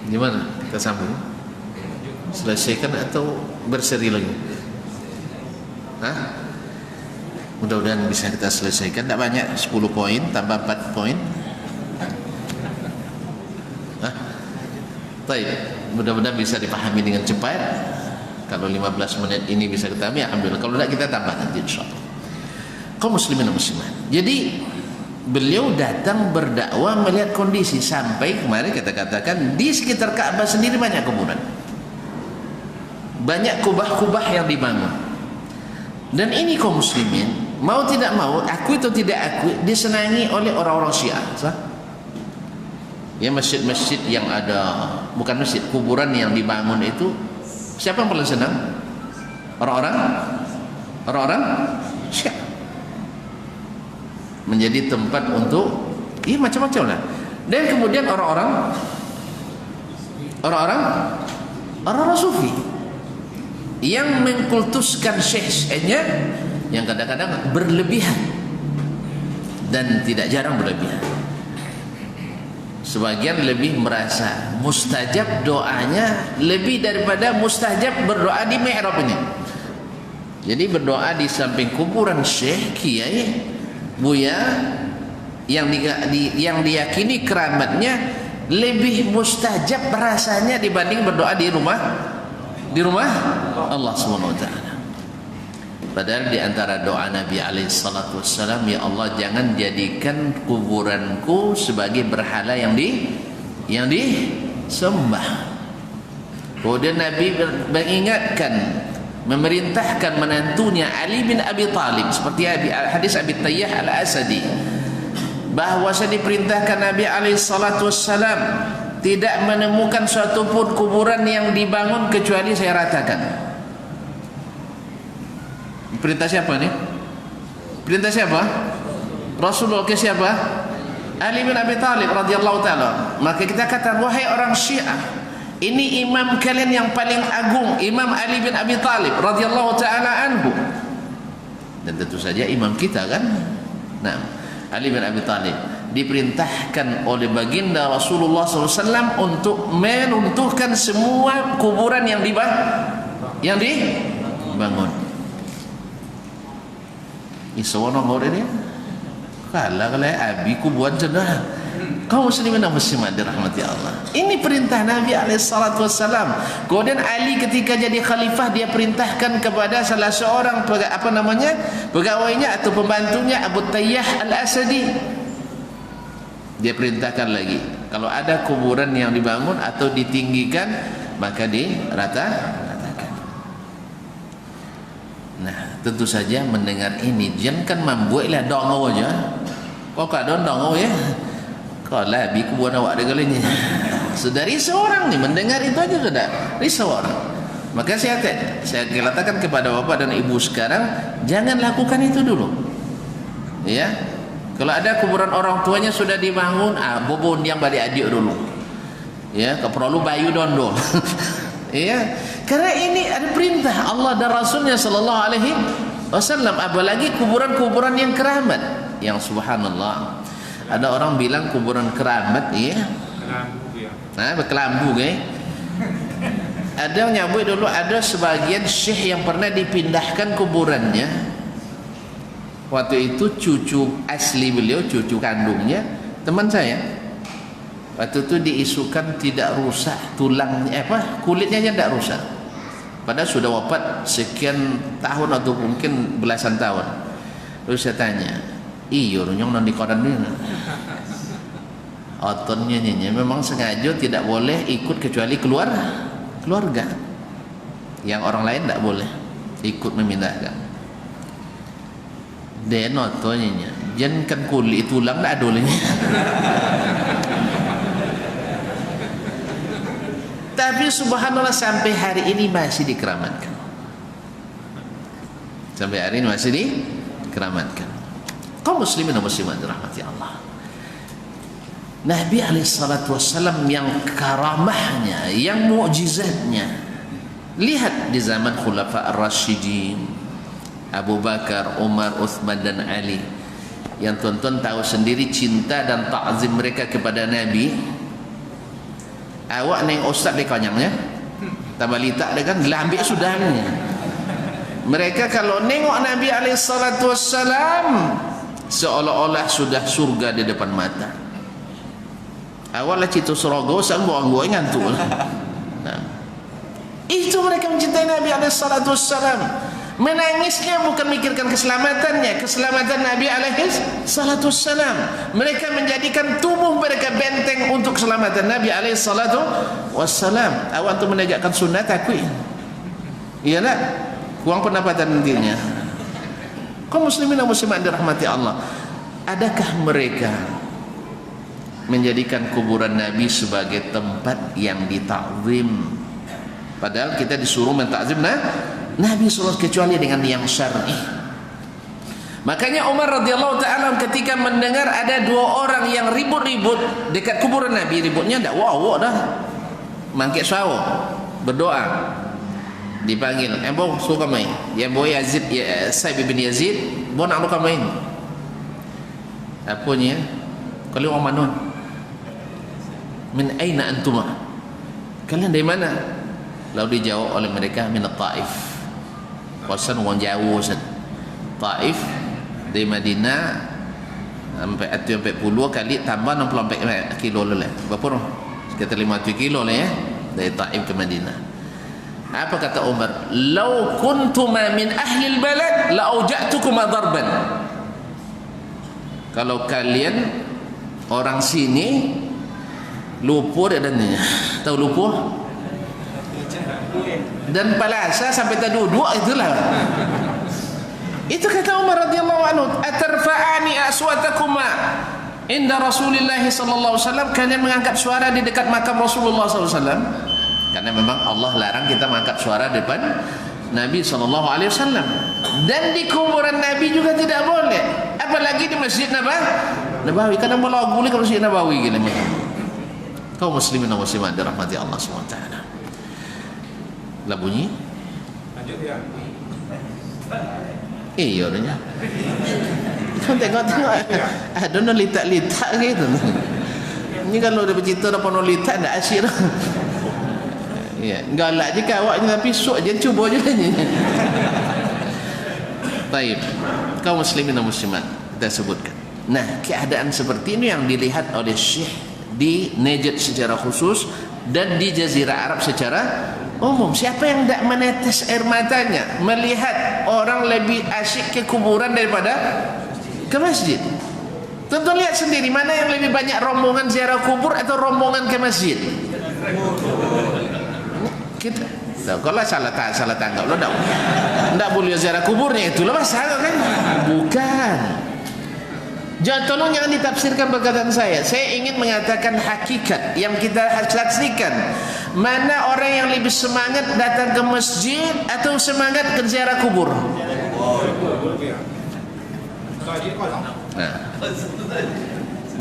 Speaker 1: Gimana? Kita sambung? Selesaikan atau berseri lagi? Hah? Mudah-mudahan bisa kita selesaikan. Tidak banyak, 10 poin tambah 4 poin. Hah? Baik, mudah-mudahan bisa dipahami dengan cepat. Kalau 15 menit ini bisa kita ambil, alhamdulillah. Kalau tidak, kita tambah nanti insyaAllah. Kaum muslimin dan muslimat, jadi beliau datang berdakwah melihat kondisi. Sampai kemarin kita katakan di sekitar Ka'bah sendiri banyak kuburan, banyak kubah-kubah yang dibangun. Dan ini kaum muslimin, mau tidak mau, akui atau tidak akui, disenangi oleh orang-orang Syiah. Ya, masjid-masjid yang ada, bukan masjid, kuburan yang dibangun itu, siapa yang paling senang? Orang-orang Syiah. Menjadi tempat untuk macam-macam lah. Dan kemudian orang-orang sufi yang mengkultuskan syekh-syekhnya, yang kadang-kadang berlebihan dan tidak jarang berlebihan. Sebagian lebih merasa mustajab doanya lebih daripada mustajab berdoa di mihrab ini. Jadi berdoa di samping kuburan syekh, kiai, buya yang diyakini keramatnya lebih mustajab rasanya dibanding berdoa di rumah Allah SWT. Padahal di antara doa Nabi SAW, ya Allah, jangan jadikan kuburanku sebagai berhala yang disembah. Kemudian Nabi mengingatkan, memerintahkan menantunya Ali bin Abi Talib, seperti hadis Abi Tayyah Al-Asadi, bahawa saya diperintahkan Nabi SAW tidak menemukan suatu pun kuburan yang dibangun kecuali saya ratakan. Perintah siapa ni? Perintah siapa? Rasulullah ke siapa? Ali bin Abi Talib radhiyallahu taala. Maka kita kata, wahai orang Syiah, ini imam kalian yang paling agung, Imam Ali bin Abi Talib radhiyallahu taala anhu. Dan tentu saja imam kita kan. Nah, Ali bin Abi Talib diperintahkan oleh baginda Rasulullah SAW untuk menuntuhkan semua kuburan yang dibangun. Iswana ngore dia kalah abi kuburan cenah. Kaum muslimin dan muslimat dirahmati Allah, ini perintah Nabi SAW. Kemudian Ali ketika jadi khalifah, dia perintahkan kepada salah seorang pegawainya atau pembantunya, Abu Tayyah Al-Asadi, dia perintahkan lagi, kalau ada kuburan yang dibangun atau ditinggikan, maka diratakan. Nah, tentu saja mendengar ini jangan membuatlah dongo aja. Kok kadon dongo ya? Kok labi kuburan awak ada kalinya. Sedari seorang ni mendengar itu aja sudah risau orang. Maka saya katakan kepada bapak dan ibu sekarang, jangan lakukan itu dulu. Ya. Kalau ada kuburan orang tuanya sudah dibangun, bobon yang balik adik dulu. Ya, keperlu bayu dondo. Ya, karena ini ada perintah Allah dan Rasulnya Sallallahu Alaihi Wasallam. Apalagi kuburan-kuburan yang keramat, yang subhanallah, ada orang bilang kuburan keramat, ya, berkelambu, ada yang nyambut dulu, ada sebagian syekh yang pernah dipindahkan kuburannya. Waktu itu cucu asli beliau, cucu kandungnya teman saya, waktu itu diisukan tidak rusak tulangnya, kulitnya aja tidak rusak, padahal sudah wafat sekian tahun atau mungkin belasan tahun. Terus saya tanya, iyo nyong non di koran ini otonnya nyanyi, memang sengaja tidak boleh ikut kecuali keluarga, yang orang lain tidak boleh ikut memindahkan. Dan otonnya jangan kan kulit tulang tak ada olehnya. Tapi subhanallah sampai hari ini masih dikeramatkan. Sampai hari ini masih dikeramatkan. Kaum muslimin dan muslimat dirahmati Allah. Nabi SAW yang karamahnya, yang mukjizatnya, lihat di zaman Khulafa ar-Rasyidin, Abu Bakar, Umar, Uthman dan Ali, yang tuan-tuan tahu sendiri cinta dan ta'zim mereka kepada Nabi. Awak neng ustaz dia konyangnya tambah litak dia kan lah ambil sudah ni. Mereka kalau nengok Nabi SAW seolah-olah sudah surga di depan mata. Awak lah cerita Sorogo sang buang ngantuk lah. Nah, itu mereka mencintai Nabi SAW. Menangisnya bukan mikirkan keselamatannya, keselamatan Nabi SAW. Mereka menjadikan tubuh mereka benteng untuk keselamatan Nabi SAW. Awak tu menegakkan sunnah takut. Iyalah, kurang pendapatan nantinya. Kaum muslimin dan muslimat dirahmati Allah, adakah mereka menjadikan kuburan Nabi sebagai tempat yang ditakzim? Padahal kita disuruh mentakzim Nabi SAW kecuali dengan yang syar'i. Makanya Umar radhiyallahu ta'ala ketika mendengar ada dua orang yang ribut-ribut dekat kuburan Nabi, ributnya tak wow dah mangkit suara berdoa, dipanggil bo suka main ya boy Yazid ya Sa'ib bin Yazid bo nak luka main apanya kalau orang mana min aina antuma, kalian dari mana? Lalu dijawab oleh mereka min Taif. Kawasan orang jauh Taif dari Madinah sampai 40 kali tambah 64 kilo lah. Berapa noh? Sekitar 50 kilo lah ya dari Taif ke Madinah. Apa kata Umar? Lau kuntuma min ahli al-balad la auja'tukuma darban. Kalau kalian orang sini lumpur dan tahu lumpur dan palasa sampai terduduk itulah. Itu kata Umar radhiyallahu anhu, atarfa'ani aswatakuma inda Rasulillah sallallahu alaihi wasallam, kalian mengangkat suara di dekat makam Rasulullah sallallahu alaihi wasallam. Karena memang Allah larang kita mengangkat suara depan Nabi sallallahu alaihi wasallam. Dan di kuburan Nabi juga tidak boleh. Apalagi di Masjid Nabawi. Kadang malah boleh kalau Masjid Nabawi gini. Kaum muslimin dan muslimat dirahmati Allah Subhanahu wa taala. Lah bunyi lanjut ya. Iya orangnya kan tengok-tengok ada no litak-litak gitu. Ini kalau udah bercerita dah penuh litak tak asyik dah. Ya, galak je awaknya tapi sok je cuba je ni. Baik, kaum muslimin dan muslimat kita sebutkan. Nah, keadaan seperti ini yang dilihat oleh Syekh di Najd secara khusus dan di Jazirah Arab secara umum. Siapa yang tak menetes air matanya melihat orang lebih asyik ke kuburan daripada ke masjid? Tentu lihat sendiri mana yang lebih banyak rombongan ziarah kubur atau rombongan ke masjid. Kita kalau salah tanggap lo tak boleh ziarah kuburnya, itulah masalah kan? Bukan. Jangan tolong jangan ditafsirkan perkataan saya. Saya ingin mengatakan hakikat yang kita saksikan. Mana orang yang lebih semangat datang ke masjid atau semangat ke ziarah kubur? Nah.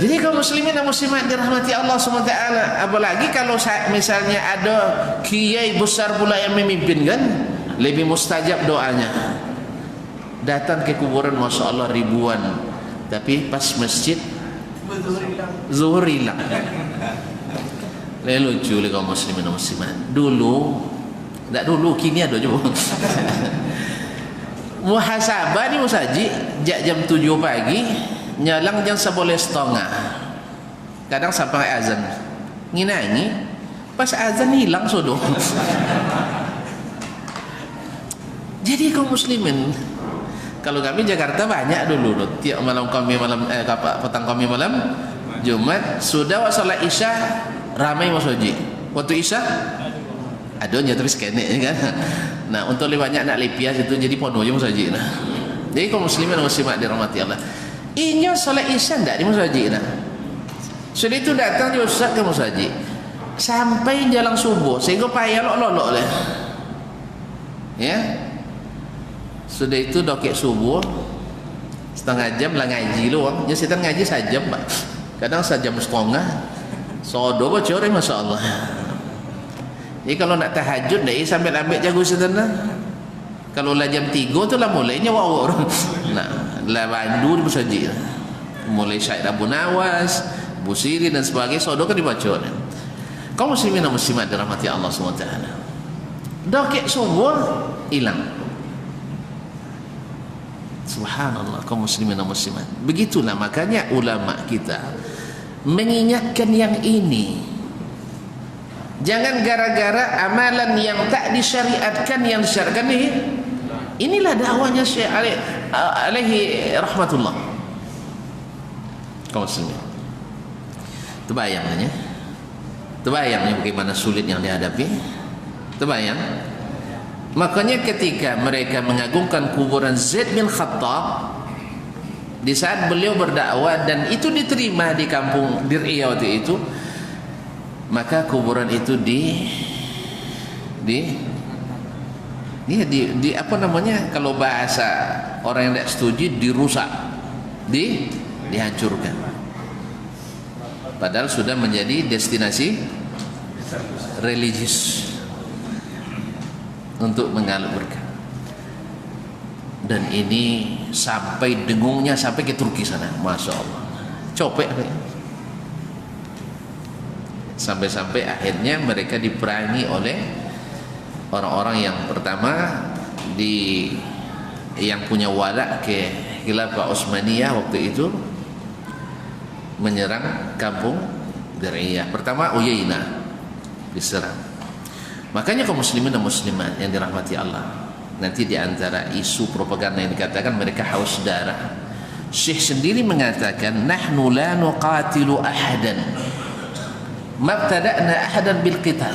Speaker 1: Jadi kaum muslimin dan muslimat dirahmati Allah SWT, apalagi kalau misalnya ada kiai besar pula yang memimpin kan, lebih mustajab doanya. Datang ke kuburan Masya Allah ribuan, tapi pas masjid zuhur hilang. Lucu lah kaum muslimin dan muslimat. Dulu kini ada juga. Muhasabah ni musaji jam 7 pagi nyalang jam 11.30, kadang sampai azan nginangi pas azan hilang sudah. Jadi kaum muslimin, kalau kami Jakarta banyak dulu tiap malam kami petang kami malam Jumat sudah salat Isya ramai masaji. Waktu Isya adanya terus kene kan. Nah, untuk lebih banyak nak lepias itu jadi penuh je masaji nah. Jadi kaum muslimin dan muslimat dirahmati Allah, inyo salat Isya ndak di masjid nah. Sudah itu datang dia ustaz ke masjid sampai jalan subuh sehingga payah lolok lah. Ya. Sudah itu dokek subuh setengah jam lah ngaji luang. Ya setan ngaji sajam, Pak. Kadang sajam setengah. Sodo baca orang masyaallah. Jadi kalau nak tahajud dah sambil ambil jago setan lah. Kalau lah jam 3 tu lah mulainya wow. Nah, lah bandu di masjid. mulai Syed Abu Nawas, Busiri dan sebagainya, sodok dibaca. Kaum muslimin dan muslimat dirahmati Allah SWT. Dokek sumur hilang. Subhanallah, kaum muslimin dan muslimat. Begitulah makanya ulama kita mengingatkan yang ini. Jangan gara-gara amalan yang tak disyariatkan yang disyariatkan ini. Inilah dakwahnya Syekh alaihi rahmatullah. Kaum muslimin, terbayangnya bagaimana sulit yang dihadapi. Terbayang. Makanya ketika mereka mengagungkan kuburan Zaid bin Khattab di saat beliau berdakwah dan itu diterima di kampung di Riau itu, maka kuburan itu di apa namanya, kalau bahasa orang yang tidak setuju, dirusak, dihancurkan. Padahal sudah menjadi destinasi religius untuk menggalak berkah. Dan ini sampai dengungnya sampai ke Turki sana, masya Allah, copek. Sampai-sampai akhirnya mereka diperangi oleh orang-orang yang pertama yang punya wala ke Khilafah Utsmaniyah waktu itu, menyerang kampung Diriyah. Pertama Uyainah diserang. Makanya kaum muslimin dan muslimat yang dirahmati Allah, nanti di antara isu propaganda yang dikatakan mereka haus darah, Syekh sendiri mengatakan, nahnu la nuqatilu ahadan mabtada'na ahadan bil qital.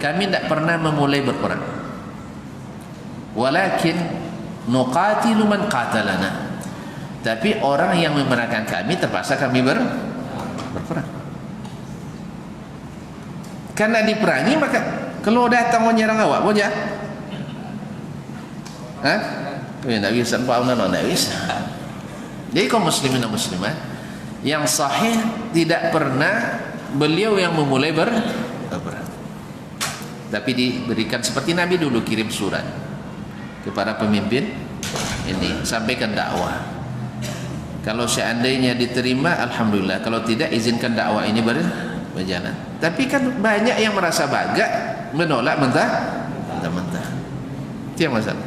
Speaker 1: Kami tidak pernah memulai berperang, walakin nuqatilu man qatalana. Tapi orang yang memerangi kami terpaksa kami berperang. Karena diperangi, maka kalau datang menyerang awak boleh? Tidak bisa, tidak bisa. Jadi kaum muslimin dan muslimat yang sahih, tidak pernah beliau yang memulai berperang, tapi diberikan seperti Nabi dulu kirim surat kepada pemimpin ini, sampaikan dakwah. Kalau seandainya diterima, alhamdulillah. Kalau tidak, izinkan dakwah ini berjalan. Tapi kan banyak yang merasa bangga, menolak mentah-mentah. Itu yang masalah.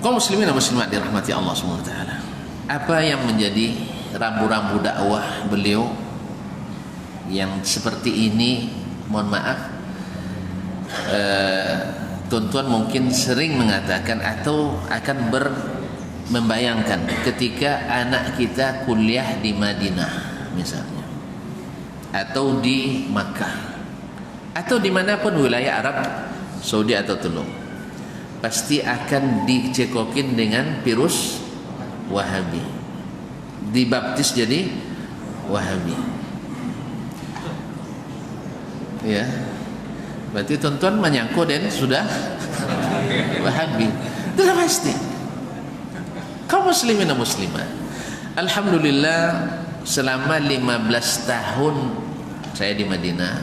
Speaker 1: Kaum muslimin dan muslimat dirahmati Allah SWT. Apa yang menjadi rambu-rambu dakwah beliau yang seperti ini? Mohon maaf, tuan-tuan mungkin sering mengatakan atau akan membayangkan ketika anak kita kuliah di Madinah misalnya, atau di Makkah, atau dimanapun wilayah Arab Saudi atau Teluk, pasti akan dicekokin dengan virus Wahabi, dibaptis jadi Wahabi. Ya, berarti tuan-tuan menyangkut dan sudah Wahabi. Sudah pasti. Kaum muslimin dan muslimat, alhamdulillah selama 15 tahun saya di Madinah,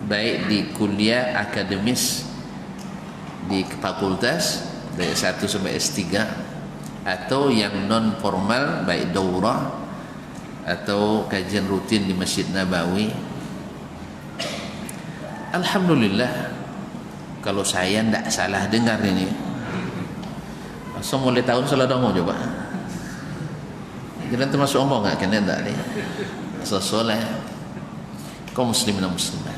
Speaker 1: baik di kuliah akademis di fakultas dari S1 sampai S3, atau yang non formal baik daurah atau kajian rutin di Masjid Nabawi. Alhamdulillah, kalau saya tidak salah dengar ini, asal mulai tahun salah dong coba. Kalian termasuk omong nggak? Kalian tak nih? Asal soleh. Kaum muslimin dan muslimat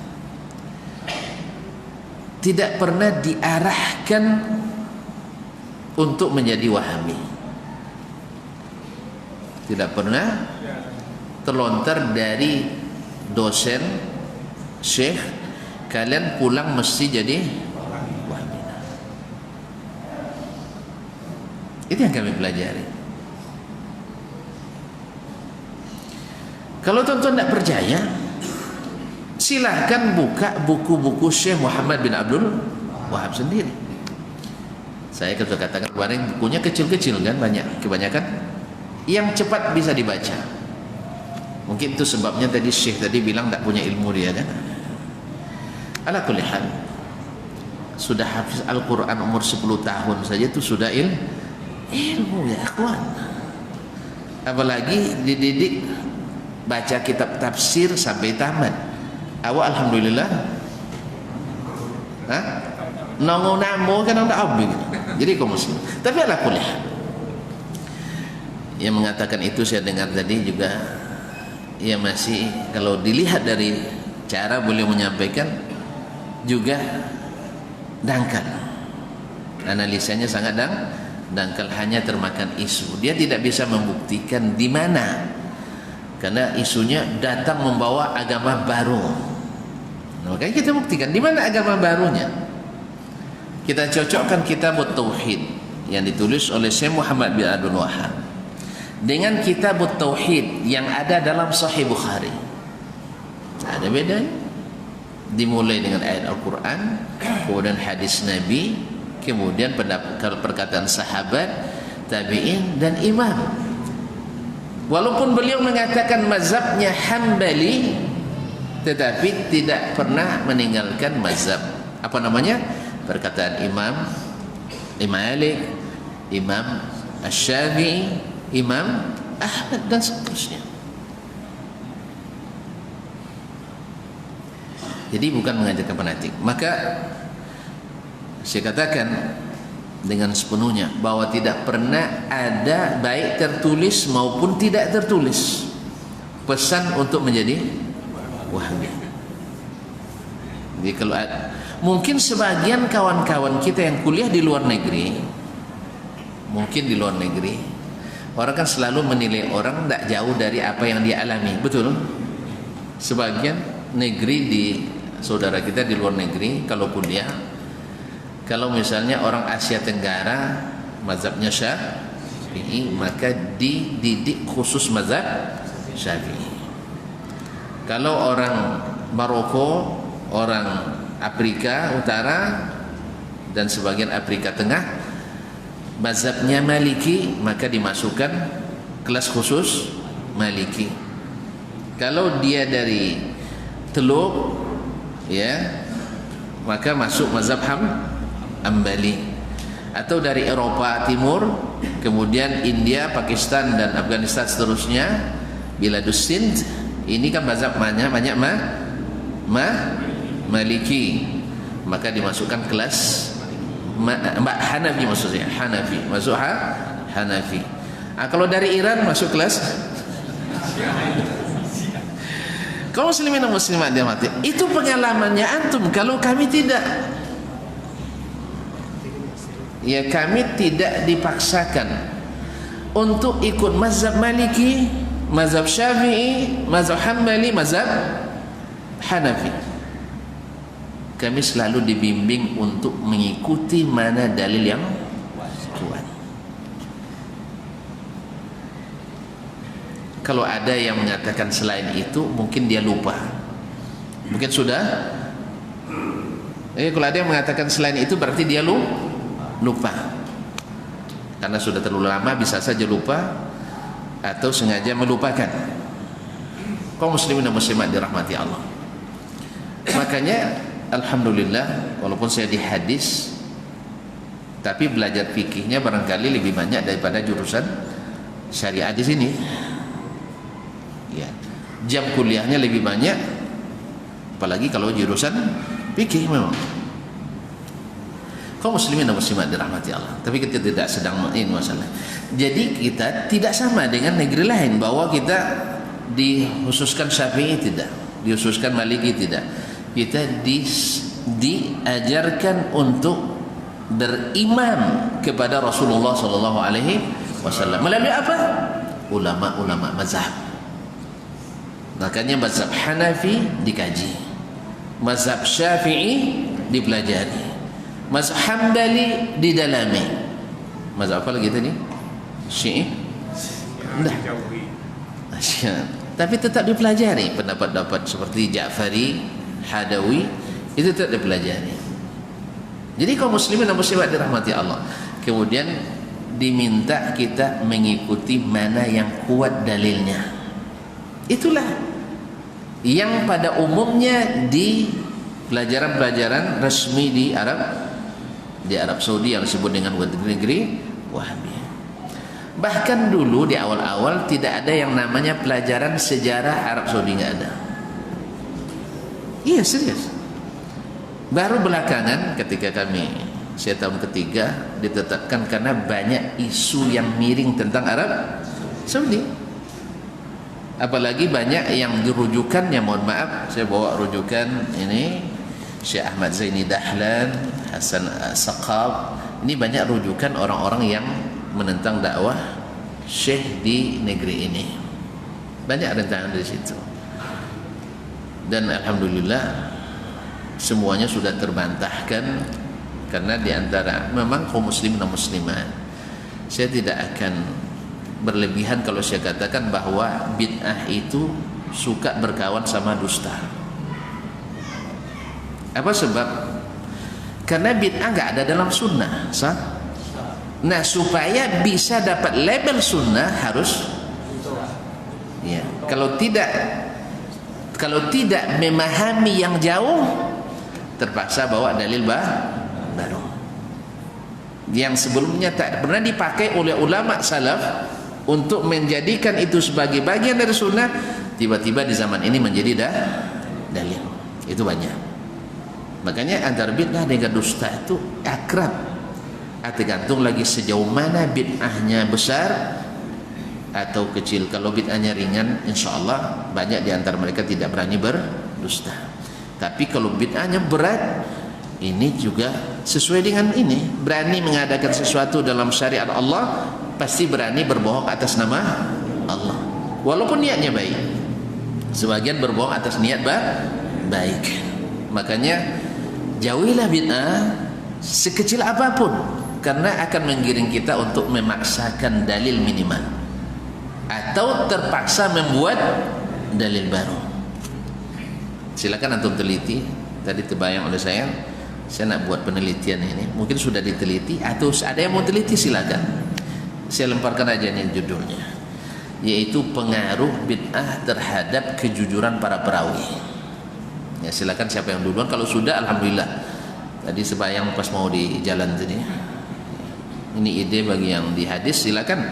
Speaker 1: tidak pernah diarahkan untuk menjadi Wahabi. Tidak pernah terlontar dari dosen syekh, kalian pulang mesti jadi Wahabi. Itu yang kami pelajari. Kalau tuan-tuan tidak percaya, silahkan buka buku-buku Syekh Muhammad bin Abdul Wahab sendiri. Saya katakan kemarin bukunya kecil-kecil kan, kebanyakan yang cepat bisa dibaca. Mungkin itu sebabnya tadi Syekh tadi bilang tak punya ilmu dia kan. Ala kulli hal, sudah hafiz Al-Quran umur 10 tahun saja itu sudah ilmu ya ikhwan. apalagi dididik baca kitab tafsir sampai tamat. Awak alhamdulillah nongol namo kan anda abis. Jadi kaum muslim. Tapi ala kulli hal, yang mengatakan itu saya dengar tadi juga, ya masih kalau dilihat dari cara beliau menyampaikan juga dangkal, analisanya sangat dangkal, hanya termakan isu. Dia tidak bisa membuktikan di mana, karena isunya datang membawa agama baru. Nah, makanya kita buktikan di mana agama barunya. Kita cocokkan kitab Tauhid yang ditulis oleh Syekh Muhammad bin Abdul Wahhab dengan kitab Tauhid yang ada dalam Sahih Bukhari. Ada bedanya. Dimulai dengan ayat Al-Quran, kemudian hadis Nabi, kemudian perkataan sahabat, tabi'in dan imam. Walaupun beliau mengatakan mazhabnya Hambali, tetapi tidak pernah meninggalkan mazhab apa namanya, perkataan Imam Malik, Imam Asy-Syafi'i, Imam Ahmad dan seterusnya. Jadi bukan mengajarkan fanatik. Maka saya katakan dengan sepenuhnya bahwa tidak pernah ada baik tertulis maupun tidak tertulis pesan untuk menjadi Wahabi. Jadi kalau ada, mungkin sebagian kawan-kawan kita yang kuliah di luar negeri, mungkin di luar negeri, orang kan selalu menilai orang tidak jauh dari apa yang dia alami, betul? Sebagian negeri di saudara kita di luar negeri kalau kuliah, kalau misalnya orang Asia Tenggara mazhabnya Syafi'i, maka dididik khusus mazhab Syafi'i. Kalau orang Maroko, orang Afrika Utara dan sebagian Afrika Tengah mazhabnya Maliki, maka dimasukkan kelas khusus Maliki. Kalau dia dari Teluk, ya, maka masuk mazhab Hambali. Atau dari Eropa Timur, kemudian India, Pakistan dan Afghanistan seterusnya, Biladus Sind, ini kan mazhab banyak Maliki, maka dimasukkan kelas Hanafi, maksudnya Hanafi, masuk Hanafi. Kalau dari Iran masuk kelas kaum muslimin dan muslimat dia mati. Itu pengalamannya antum, kalau kami tidak. Ya, kami tidak dipaksakan untuk ikut mazhab Maliki, mazhab Syafi'i, mazhab Hambali, mazhab Hanafi. Kami selalu dibimbing untuk mengikuti mana dalil yang kuat. Kalau ada yang mengatakan selain itu, mungkin dia lupa, mungkin sudah. Kalau ada yang mengatakan selain itu, berarti dia lupa, karena sudah terlalu lama, bisa saja lupa atau sengaja melupakan. Kaum muslimin dan muslimat dirahmati Allah. Makanya alhamdulillah, walaupun saya di hadis, tapi belajar fikihnya barangkali lebih banyak daripada jurusan syariah di sini. Ya, jam kuliahnya lebih banyak, apalagi kalau jurusan fikih memang. Kaum muslimin dan muslimat dirahmati Allah. Tapi kita tidak sedang main masalah. Jadi kita tidak sama dengan negeri lain, bahwa kita dikhususkan Syafi'i tidak, dikhususkan Maliki tidak. Kita diajarkan untuk berimam kepada Rasulullah sallallahu alaihi wasallam melalui apa? Ulama-ulama mazhab. Makanya mazhab Hanafi dikaji, mazhab Syafi'i dipelajari, mazhab Hambali didalami. Mazhab apa lagi tadi? Syi'i? Enggak. Tapi tetap dipelajari. Pendapat-pendapat seperti Ja'fari, Hadawi, itu tetap dipelajari. Jadi kaum muslimin dan muslimat dirahmati Allah, kemudian diminta kita mengikuti mana yang kuat dalilnya. Itulah yang pada umumnya di pelajaran-pelajaran resmi di Arab Saudi yang disebut dengan negeri Wahabi. Bahkan dulu di awal-awal tidak ada yang namanya pelajaran sejarah Arab Saudi, nggak ada. Iya, serius. Baru belakangan ketika saya tahun ketiga ditetapkan karena banyak isu yang miring tentang Arab Saudi. Apalagi banyak yang dirujukannya, mohon maaf saya bawa rujukan ini Syekh Ahmad Zaini Dahlan, Hasan Saqab. Ini banyak rujukan orang-orang yang menentang dakwah Syekh di negeri ini. Banyak rentangan dari situ. Dan alhamdulillah semuanya sudah terbantahkan, karena diantara memang kaum muslimin dan muslimat, saya tidak akan berlebihan kalau saya katakan bahwa bid'ah itu suka berkawan sama dusta. Apa sebab? Karena bid'ah nggak ada dalam sunnah, sah? Nah, supaya bisa dapat label sunnah harus, ya, kalau tidak memahami yang jauh, terpaksa bawa dalil baru yang sebelumnya tak pernah dipakai oleh ulama salaf untuk menjadikan itu sebagai bagian dari sunnah. Tiba-tiba di zaman ini menjadi dalil. Itu banyak. Makanya antara bid'ah dengan dusta itu akrab. Tergantung lagi sejauh mana bid'ahnya besar atau kecil. Kalau bid'ahnya ringan, insya Allah banyak di antara mereka tidak berani berdusta. Tapi kalau bid'ahnya berat, ini juga sesuai dengan ini, berani mengadakan sesuatu dalam syariat Allah, pasti berani berbohong atas nama Allah, walaupun niatnya baik. Sebagian berbohong atas niat baik. Makanya jauhilah bid'ah sekecil apapun, karena akan menggiring kita untuk memaksakan dalil minimal atau terpaksa membuat dalil baru. Silakan antum teliti. Tadi terbayang oleh saya nak buat penelitian ini, mungkin sudah diteliti atau ada yang mau teliti, silakan. Saya lemparkan aja nih judulnya, yaitu pengaruh bid'ah terhadap kejujuran para perawi. Ya, silakan siapa yang duluan. Kalau sudah, alhamdulillah. Tadi sebayang pas mau di jalan tadi. Ini ide bagi yang di hadis, silakan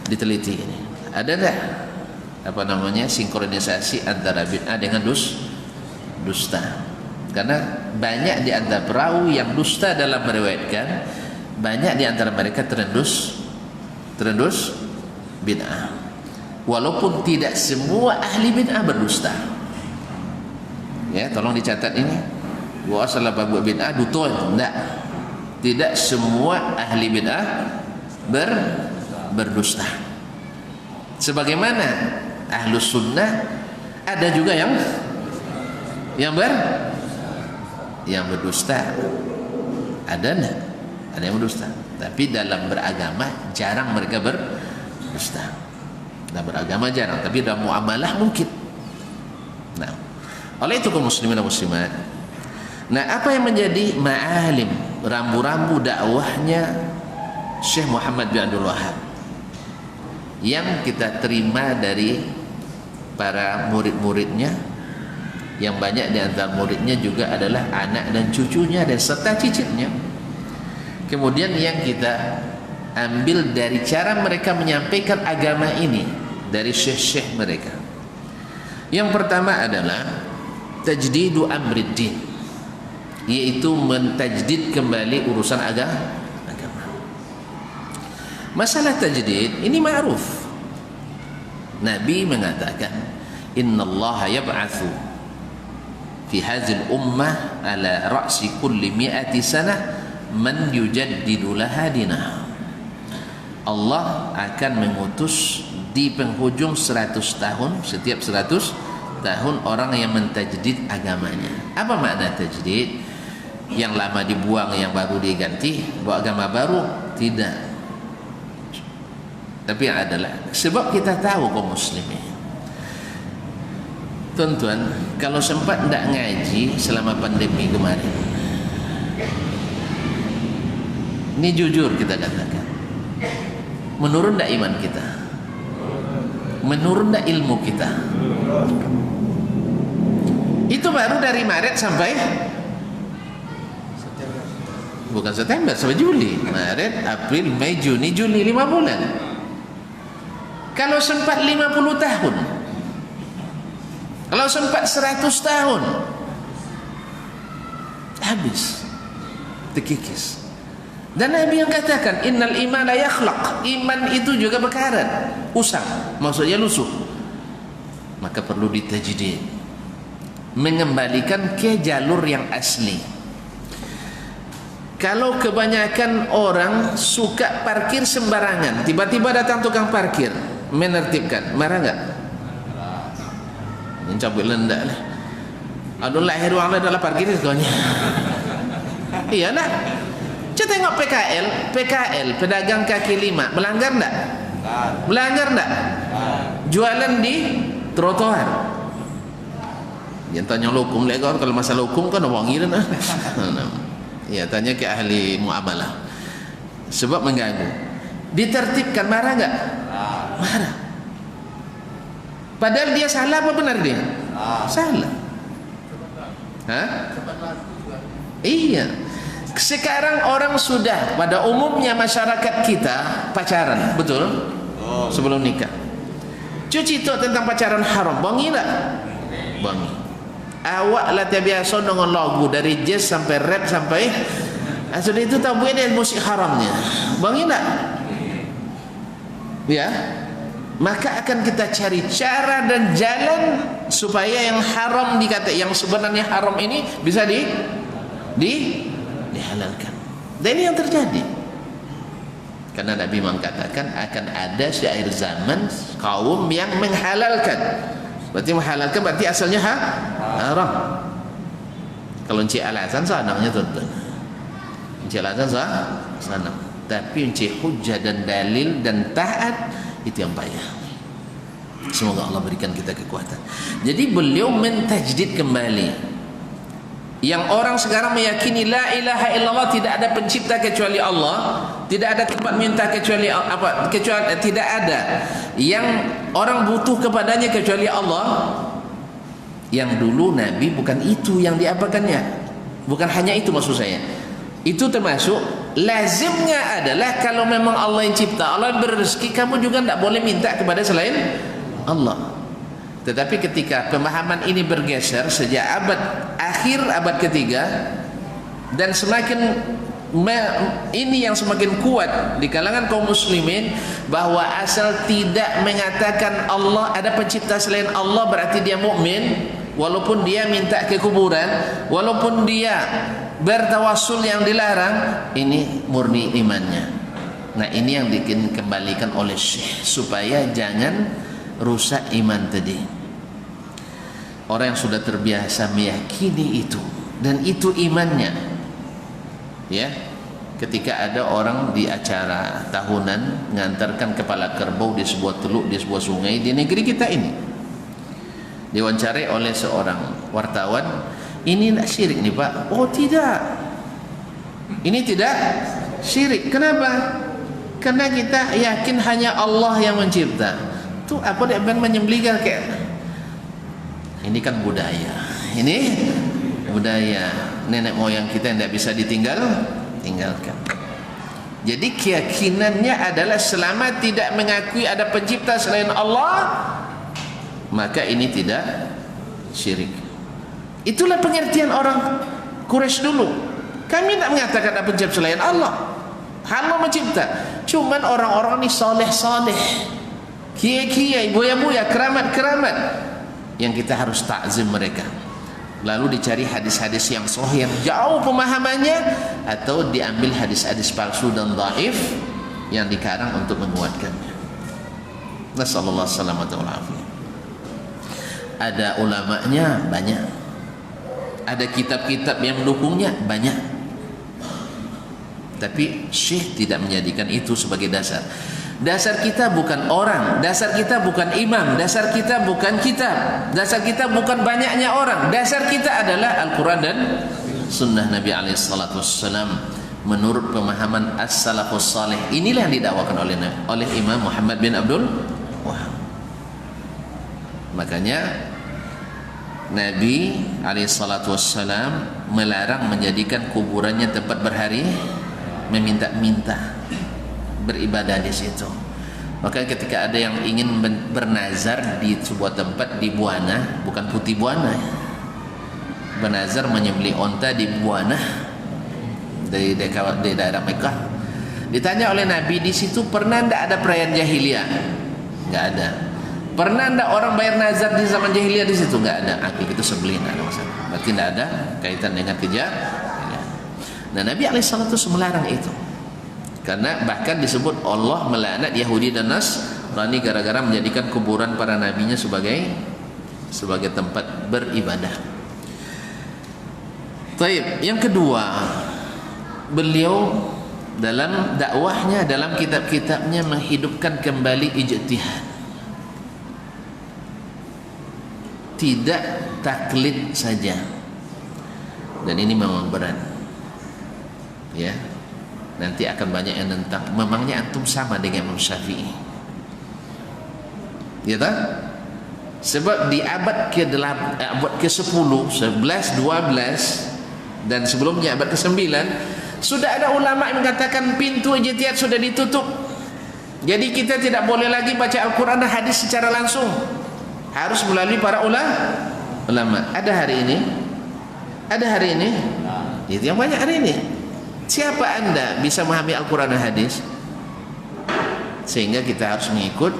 Speaker 1: diteliti ini. Ada enggak sinkronisasi antara bid'ah dengan dusta? Karena banyak di antara perawi yang dusta dalam meriwayatkan, banyak di antara mereka terendus bid'ah. Walaupun tidak semua ahli bid'ah berdusta. Ya, tolong dicatat ini. Wa salah babu bid'ah dutul. Tidak semua ahli bid'ah berdusta. Sebagaimana ahlus sunnah ada juga yang berdusta. Ada enggak? Ada yang berdusta. Tapi dalam beragama jarang mereka berdusta. Dalam beragama jarang, tapi dalam muamalah mungkin. Nah, oleh itu kaum muslimin dan muslimat. Nah, apa yang menjadi ma'alim, rambu-rambu dakwahnya Syekh Muhammad bin Abdul Wahhab yang kita terima dari para murid-muridnya, yang banyak di antara muridnya juga adalah anak dan cucunya dan serta cicitnya. Kemudian yang kita ambil dari cara mereka menyampaikan agama ini dari syekh-syekh mereka. Yang pertama adalah tajdidu amriddin, yaitu mentajdid kembali urusan agama. Masalah tajdid ini ma'ruf. Nabi mengatakan, innallaha yab'atsu fi hadzal ummah ala ra'si kulli mi'ati sanah man yujaddidu laha dinah. Allah akan mengutus di penghujung 100 tahun, setiap 100 tahun orang yang mentajdid agamanya. Apa makna tajdid? Yang lama dibuang, yang baru diganti, buat agama baru? Tidak. Tapi adalah sebab kita tahu kaum muslimin, tuan-tuan, kalau sempat tidak ngaji selama pandemi kemarin, ini jujur kita katakan, menurun tak iman kita? Menurun tak ilmu kita? Itu baru dari Maret sampai bukan September, sampai Juli. Maret, April, Mei, Juni, Juli, 5 bulan. Kalau sempat 50 tahun, kalau sempat 100 tahun, habis, terkikis. Dan Nabi yang katakan, innal imana yakhlaq, iman itu juga berkarat, usang, maksudnya lusuh. Maka perlu ditajdid, mengembalikan ke jalur yang asli. Kalau kebanyakan orang suka parkir sembarangan, tiba-tiba datang tukang parkir menertibkan, marah enggak? Mencabut lendak lah. Aduh lahir wang adalah parkir semuanya. Iya nak. Kita tengok PKL, pedagang kaki lima, melanggar enggak? Melanggar enggak? Jualan di trotoar. Yang tanya hukum lekor, kalau masalah hukum kan wangi dah. Ya, tanya ke ahli muamalah. Sebab mengganggu. Ditertibkan, marah enggak? Marah. Padahal dia salah apa benar dia? Salah. Hah? Iya. Sekarang orang sudah, pada umumnya masyarakat kita pacaran, betul? Sebelum nikah. Cuci itu tentang pacaran haram, bangi tak? Bangi. Awak latih biasa dengan lagu dari jazz sampai rap sampai sudah itu tahu dia musik haramnya. Bangi tak? Ya. Maka akan kita cari cara dan jalan supaya yang haram dikata, yang sebenarnya haram ini bisa dihalalkan. Dan ini yang terjadi. Karena Nabi mengatakan akan ada syair zaman kaum yang menghalalkan. Berarti menghalalkan berarti asalnya haram. Kalau encik alasan sanangnya tuan-tuan. Encik alasan sanang. Tapi encik hujah dan dalil dan taat itu yang payah. Semoga Allah berikan kita kekuatan. Jadi beliau mentajdid kembali. Yang orang sekarang meyakini la ilaha illallah, tidak ada pencipta kecuali Allah, tidak ada tempat minta kecuali apa, kecuali tidak ada yang orang butuh kepadanya kecuali Allah. Yang dulu Nabi bukan itu yang diapakannya, bukan hanya itu maksud saya. Itu termasuk lazimnya adalah kalau memang Allah yang cipta, Allah yang berrezeki, kamu juga tidak boleh minta kepada selain Allah. Tetapi ketika pemahaman ini bergeser sejak akhir abad ketiga, dan semakin ini yang semakin kuat di kalangan kaum muslimin, bahwa asal tidak mengatakan Allah ada pencipta selain Allah berarti dia mukmin, walaupun dia minta ke kuburan, walaupun dia bertawassul yang dilarang, ini murni imannya. Nah ini yang dikembalikan oleh Syekh supaya jangan rusak iman tadi. Orang yang sudah terbiasa meyakini itu, dan itu imannya, ya. Ketika ada orang di acara tahunan mengantarkan kepala kerbau di sebuah teluk, di sebuah sungai di negeri kita ini, diwawancarai oleh seorang wartawan, ini tidak syirik nih Pak? Oh tidak, ini tidak syirik. Kenapa? Karena kita yakin hanya Allah yang mencipta. Tuh apa dia menyembelihkan kayak ini kan budaya, ini budaya nenek moyang kita yang tidak bisa tinggalkan. Jadi keyakinannya adalah selama tidak mengakui ada pencipta selain Allah, maka ini tidak syirik. Itulah pengertian orang Quraisy dulu. Kami tidak mengatakan ada pencipta selain Allah, Allah mencipta. Cuman orang-orang ini soleh-soleh, kiai-kiai, buya-buya, keramat-keramat, yang kita harus takzim mereka. Lalu dicari hadis-hadis yang sahih yang jauh pemahamannya, atau diambil hadis-hadis palsu dan dhaif yang dikarang untuk menguatkannya. Nasallallahu alaihi wasallam. Ada ulamanya banyak, ada kitab-kitab yang mendukungnya banyak, tapi Syekh tidak menjadikan itu sebagai dasar. Dasar kita bukan orang, dasar kita bukan imam, dasar kita bukan kitab, dasar kita bukan banyaknya orang. Dasar kita adalah Al-Quran dan Sunnah Nabi SAW menurut pemahaman As-Salafus Salih. Inilah yang didakwakan oleh Imam Muhammad bin Abdul Wahab. Makanya Nabi SAW melarang menjadikan kuburannya tempat berhari, meminta-minta, beribadah di situ. Maka ketika ada yang ingin bernazar di sebuah tempat di Buana, bukan Putih Buana, bernazar menyembelih onta di Buana, di daerah Mekah. Ditanya oleh Nabi, di situ pernah tidak ada perayaan jahiliyah? Enggak ada. Pernah tidak orang bayar nazar di zaman jahiliyah di situ? Enggak ada. Aku itu sembelih, tidak ada masalah. Berarti tidak ada kaitan dengan kejahilian. Nah, Nabi alaihissalam itu melarang itu. Karena bahkan disebut Allah melaknat Yahudi dan Nasrani gara-gara menjadikan kuburan para nabinya sebagai tempat beribadah. Taib. Yang kedua, beliau dalam dakwahnya, dalam kitab-kitabnya menghidupkan kembali ijtihad. Tidak taklid saja. Dan ini memang berat. Ya. Nanti akan banyak yang tentang memangnya antum sama dengan Imam Syafi'i. Ya tak? Sebab di abad ke-10, 11, 12 dan sebelumnya abad ke-9 sudah ada ulama yang mengatakan pintu ijtihad sudah ditutup. Jadi kita tidak boleh lagi baca Al-Quran dan hadis secara langsung. Harus melalui para ulama. Ada hari ini? Ada hari ini? Itu yang banyak hari ini. Siapa anda bisa memahami Al-Quran dan hadis? Sehingga kita harus mengikut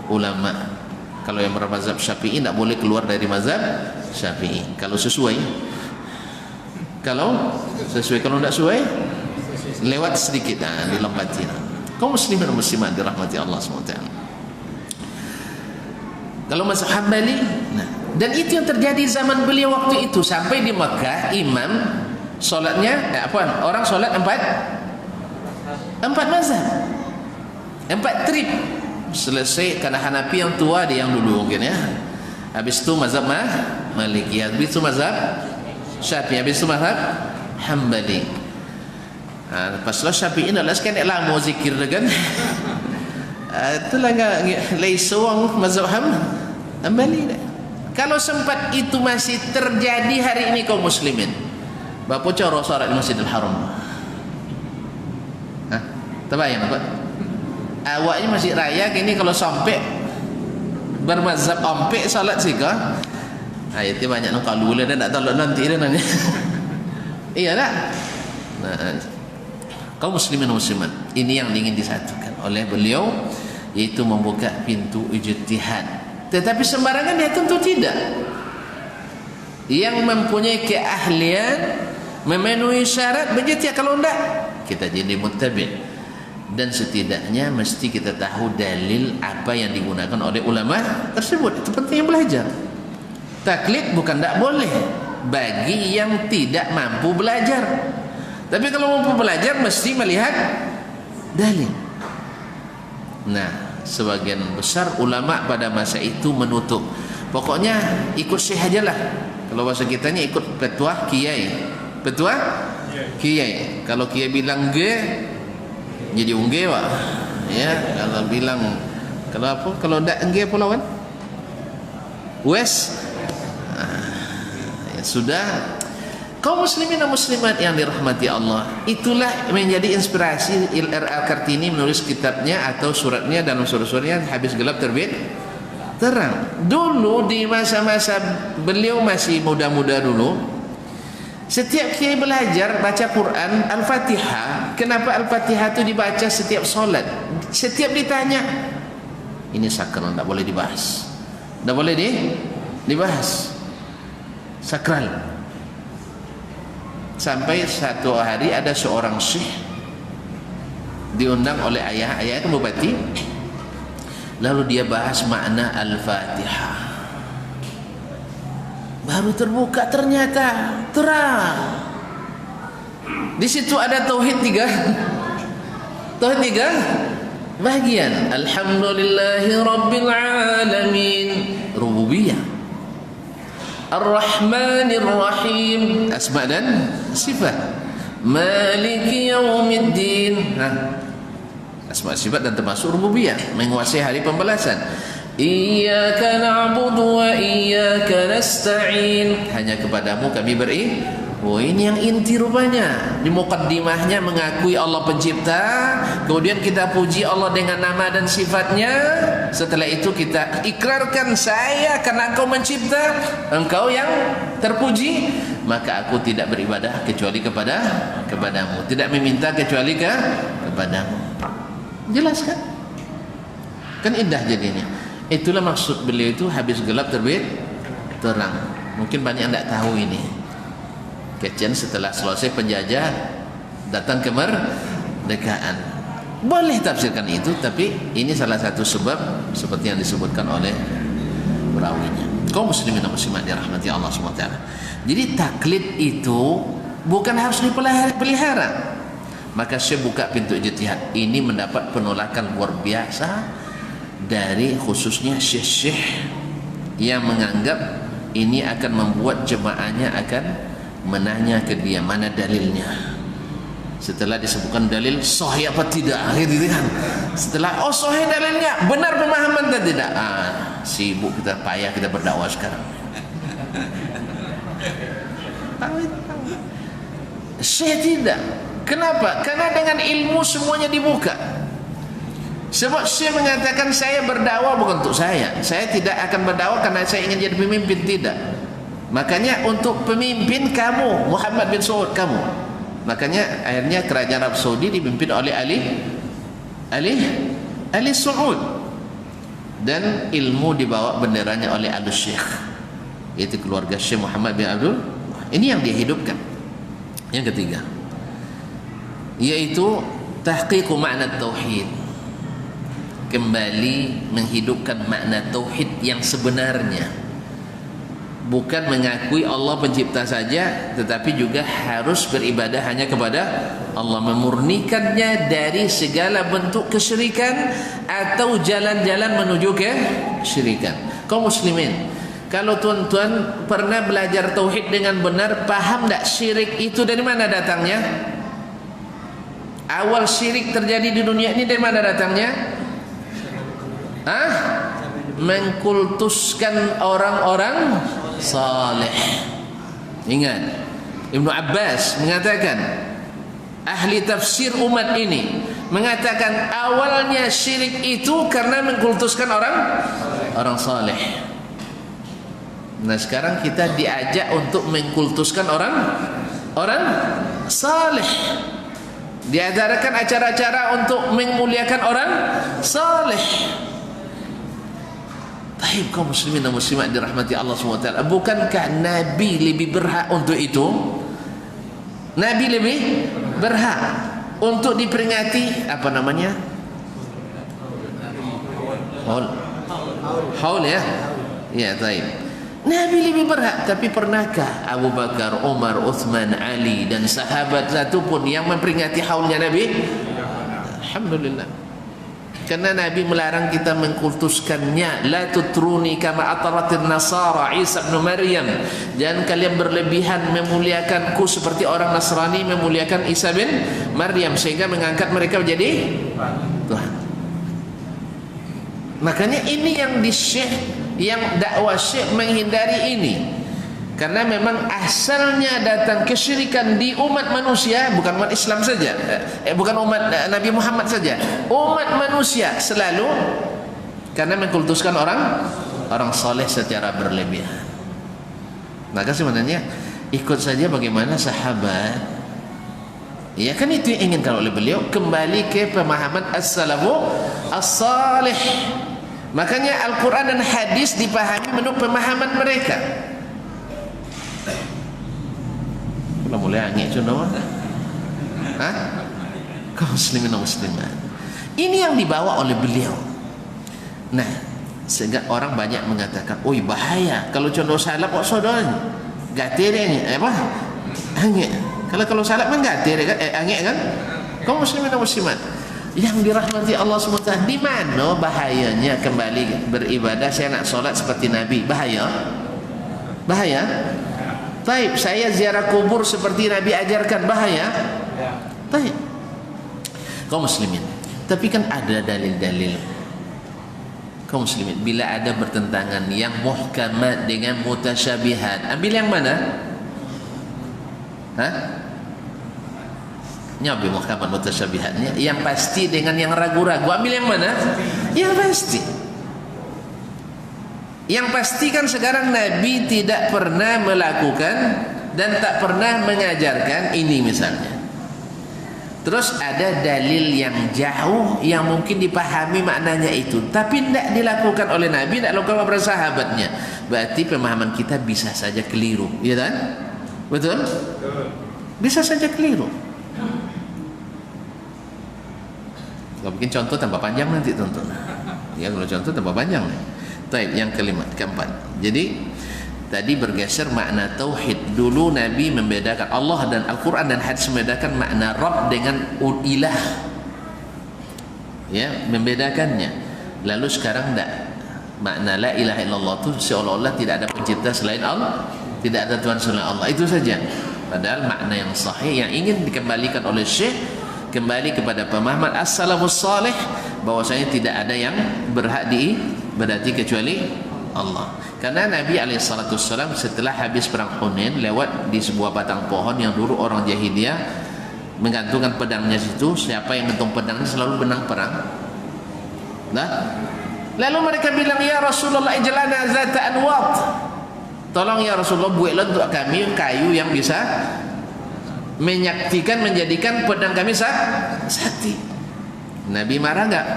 Speaker 1: ulama. Kalau yang bermazhab Syafi'i tidak boleh keluar dari mazhab Syafi'i. Kalau sesuai, kalau tidak sesuai, lewat sedikit, dilempati. Kaum muslimin dan muslimat dirahmati Allah SWT. Kalau mazhab Hambali, dan itu yang terjadi zaman beliau waktu itu. Sampai di Mekah, imam solatnya orang solat empat mazhab, 4 trip. Selesai karena Hanafi yang tua, dia yang dulu mungkin ya. Habis itu mazhab Maliki, habis itu mazhab Syafi'i, habis itu mazhab Hambali. Lepas itu Syafi'i nak sekian lama zikir kan. Itulah laisa wang mazhab Hambali. Kalau sempat itu masih terjadi hari ini kaum muslimin, bapa cara solat di Masjidil Haram. Terbayang apa? Awaknya masih raya kini kalau sampai bermazhab ampe salat sika. Itu banyak nak kalau dan tak tahu nanti dia nanya. Iya tak? Kaum muslimin dan muslimat, ini yang ingin disatukan oleh beliau, yaitu membuka pintu ijtihad. Tetapi sembarangan dia tentu tidak. Yang mempunyai keahlian, memenuhi syarat berjihad. Kalau tidak, kita jadi muttabi'. Dan setidaknya mesti kita tahu dalil apa yang digunakan oleh ulama tersebut. Itu penting belajar. Taklid bukan tak boleh bagi yang tidak mampu belajar. Tapi kalau mampu belajar mesti melihat dalil. Nah, sebagian besar ulama pada masa itu menutup. Pokoknya ikut syekh ajalah. Kalau bahasa kitanya ikut petua kiai. Petua kiai. Kalau kiai bilang ge, jadi ungge wak. Ya, kalau bilang kalau apa? Kalau ndak engge apa lawan? Wes. Ya sudah. Kaum muslimin dan muslimat yang dirahmati Allah, itulah menjadi inspirasi Al-Kartini menulis kitabnya atau suratnya dalam surat-suratnya Habis Gelap Terbit Terang. Dulu di masa-masa beliau masih muda-muda dulu, setiap kiai belajar baca Quran Al-Fatihah. Kenapa Al-Fatihah itu dibaca setiap solat? Setiap ditanya, ini sakral, tidak boleh dibahas, tidak boleh dibahas, sakral. Sampai satu hari ada seorang syekh diundang oleh ayah itu bupati, lalu dia bahas makna Al-Fatihah. Baru terbuka ternyata terang. Di situ ada tauhid tiga bagian. Alhamdulillahi Rabbil Alamin, rububiyah. Ar-Rahmanir Rahim, asma dan sifat. Maliki Yaumiddin, asma sifat dan termasuk rububiyah, menguasai hari pembalasan. Iyyaka na'budu wa iyyaka nasta'in, hanya kepadamu kami Oh, ini yang inti rupanya. Di muqaddimahnya mengakui Allah pencipta, kemudian kita puji Allah dengan nama dan sifatnya. Setelah itu kita ikrarkan, saya karena engkau mencipta, engkau yang terpuji, maka aku tidak beribadah kecuali kepadamu, tidak meminta kecuali kepadamu. Jelas kan? Kan indah jadinya. Itulah maksud beliau itu, habis gelap terbit terang. Mungkin banyak yang tidak tahu ini. Kecian setelah selesai penjajah datang kemerdekaan. Boleh tafsirkan itu, tapi ini salah satu sebab seperti yang disebutkan oleh perawinya. Kaum muslimin dan muslimat dirahmati Allah SWT. Jadi taklid itu bukan harus dipelihara. Maka saya buka pintu ijtihad. Ini mendapat penolakan luar biasa dari khususnya syekh-syekh yang menganggap ini akan membuat jemaahnya akan menanya ke dia mana dalilnya. Setelah disebutkan dalil sahih apa tidak, gitu kan. Setelah sahih dalilnya, benar pemahaman dan tidak. Sibuk kita, payah kita berdakwah sekarang. Saya tidak. Kenapa? Karena dengan ilmu semuanya dibuka. Sebab saya mengatakan saya berdakwah bukan untuk saya. Saya tidak akan berdakwah karena saya ingin jadi pemimpin, tidak. Makanya untuk pemimpin kamu, Muhammad bin Saud kamu. Makanya akhirnya kerajaan Arab Saudi dipimpin oleh Ali Saud. Dan ilmu dibawa benderanya oleh Al-Syekh, yaitu keluarga Syekh Muhammad bin Abdul. Ini yang dia hidupkan. Yang ketiga, yaitu tahqiq makna tauhid. Kembali menghidupkan makna tauhid yang sebenarnya. Bukan mengakui Allah pencipta saja, tetapi juga harus beribadah hanya kepada Allah, memurnikannya dari segala bentuk kesyirikan atau jalan-jalan menuju kesyirikan. Kaum muslimin, kalau tuan-tuan pernah belajar tauhid dengan benar, paham tak syirik itu dari mana datangnya? Awal syirik terjadi di dunia ini dari mana datangnya? Mengkultuskan orang-orang saleh. Ingat, Ibnu Abbas mengatakan, ahli tafsir umat ini mengatakan awalnya syirik itu karena mengkultuskan orang saleh. Nah, sekarang kita diajak untuk mengkultuskan orang saleh. Diadakan acara-acara untuk memuliakan orang saleh. Baik, kaum muslimin dan muslimat dirahmati Allah SWT. Bukankah Nabi lebih berhak untuk itu? Nabi lebih berhak untuk diperingati apa namanya? Haul ya? Ya, baik. Nabi lebih berhak, tapi pernahkah Abu Bakar, Umar, Uthman, Ali dan sahabat satu pun yang memperingati haulnya Nabi? Alhamdulillah. Karena Nabi melarang kita mengkultuskannya. La tutruni kama ataratin nasara Isa bin Maryam. Jangan kalian berlebihan memuliakanku seperti orang Nasrani memuliakan Isa bin Maryam, sehingga mengangkat mereka menjadi Tuhan. Makanya ini yang yang dakwah syekh menghindari ini. Karena memang asalnya datang kesyirikan di umat manusia, bukan umat Islam saja, bukan umat Nabi Muhammad saja, umat manusia selalu karena mengkultuskan orang soleh secara berlebihan. Maka sebenarnya ikut saja bagaimana sahabat. Ya kan, itu yang inginkan oleh beliau, kembali ke pemahaman as-salafu as-salih. Makanya Al-Quran dan hadis dipahami menurut pemahaman mereka. Kalau mulai angin contoh, kaum muslimin dan muslimat. Ini yang dibawa oleh beliau. Nah, sehingga orang banyak mengatakan, "Oh, bahaya kalau contoh salap kok sodon, gaternya apa? Angin. Kalau salap kan gater kan, angin kan?" Kaum muslimin dan muslimat yang dirahmati Allah SWT, di mana bahayanya kembali beribadah? Saya nak solat seperti Nabi, bahaya? Baik, saya ziarah kubur seperti Nabi ajarkan, bahaya? Baik, kaum muslimin. Tapi kan ada dalil-dalil. Kaum muslimin, bila ada bertentangan yang muhkamat dengan mutasyabihat, ambil yang mana? Hah? Nyabi muhkamat mutasyabihatnya yang pasti dengan yang ragu-ragu. Ambil yang mana? Yang pasti. Yang pasti kan sekarang Nabi tidak pernah melakukan dan tak pernah mengajarkan ini misalnya. Terus ada dalil yang jauh yang mungkin dipahami maknanya itu, tapi tidak dilakukan oleh Nabi, tidak dilakukan oleh sahabatnya. Berarti pemahaman kita bisa saja keliru, ya kan? Betul? Bisa saja keliru. Kalau bikin contoh tambah panjang nanti tonton. Ya kalau contoh tambah panjang. Baik, yang keempat. Jadi tadi bergeser makna tauhid. Dulu Nabi membedakan Allah dan Al-Quran dan hadis membedakan makna Rabb dengan ilah. Ya, membedakannya. Lalu sekarang tidak. Makna la ilaha illallah itu seolah-olah tidak ada pencipta selain Allah, tidak ada Tuhan selain Allah. Itu saja. Padahal makna yang sahih yang ingin dikembalikan oleh Syekh kembali kepada pemahaman as-salafus salih bahwasanya tidak ada yang berhak diibadati kecuali Allah. Karena Nabi alaihissalam setelah habis perang Hunain lewat di sebuah batang pohon yang dulu orang jahiliyah menggantungkan pedangnya situ, siapa yang gantung pedangnya selalu menang perang. Nah, lalu mereka bilang, ya Rasulullah ijlana zata anwat, tolong ya Rasulullah buatlah untuk kami kayu yang bisa menyaktikan, menjadikan pedang kami sakti. Nabi marah enggak?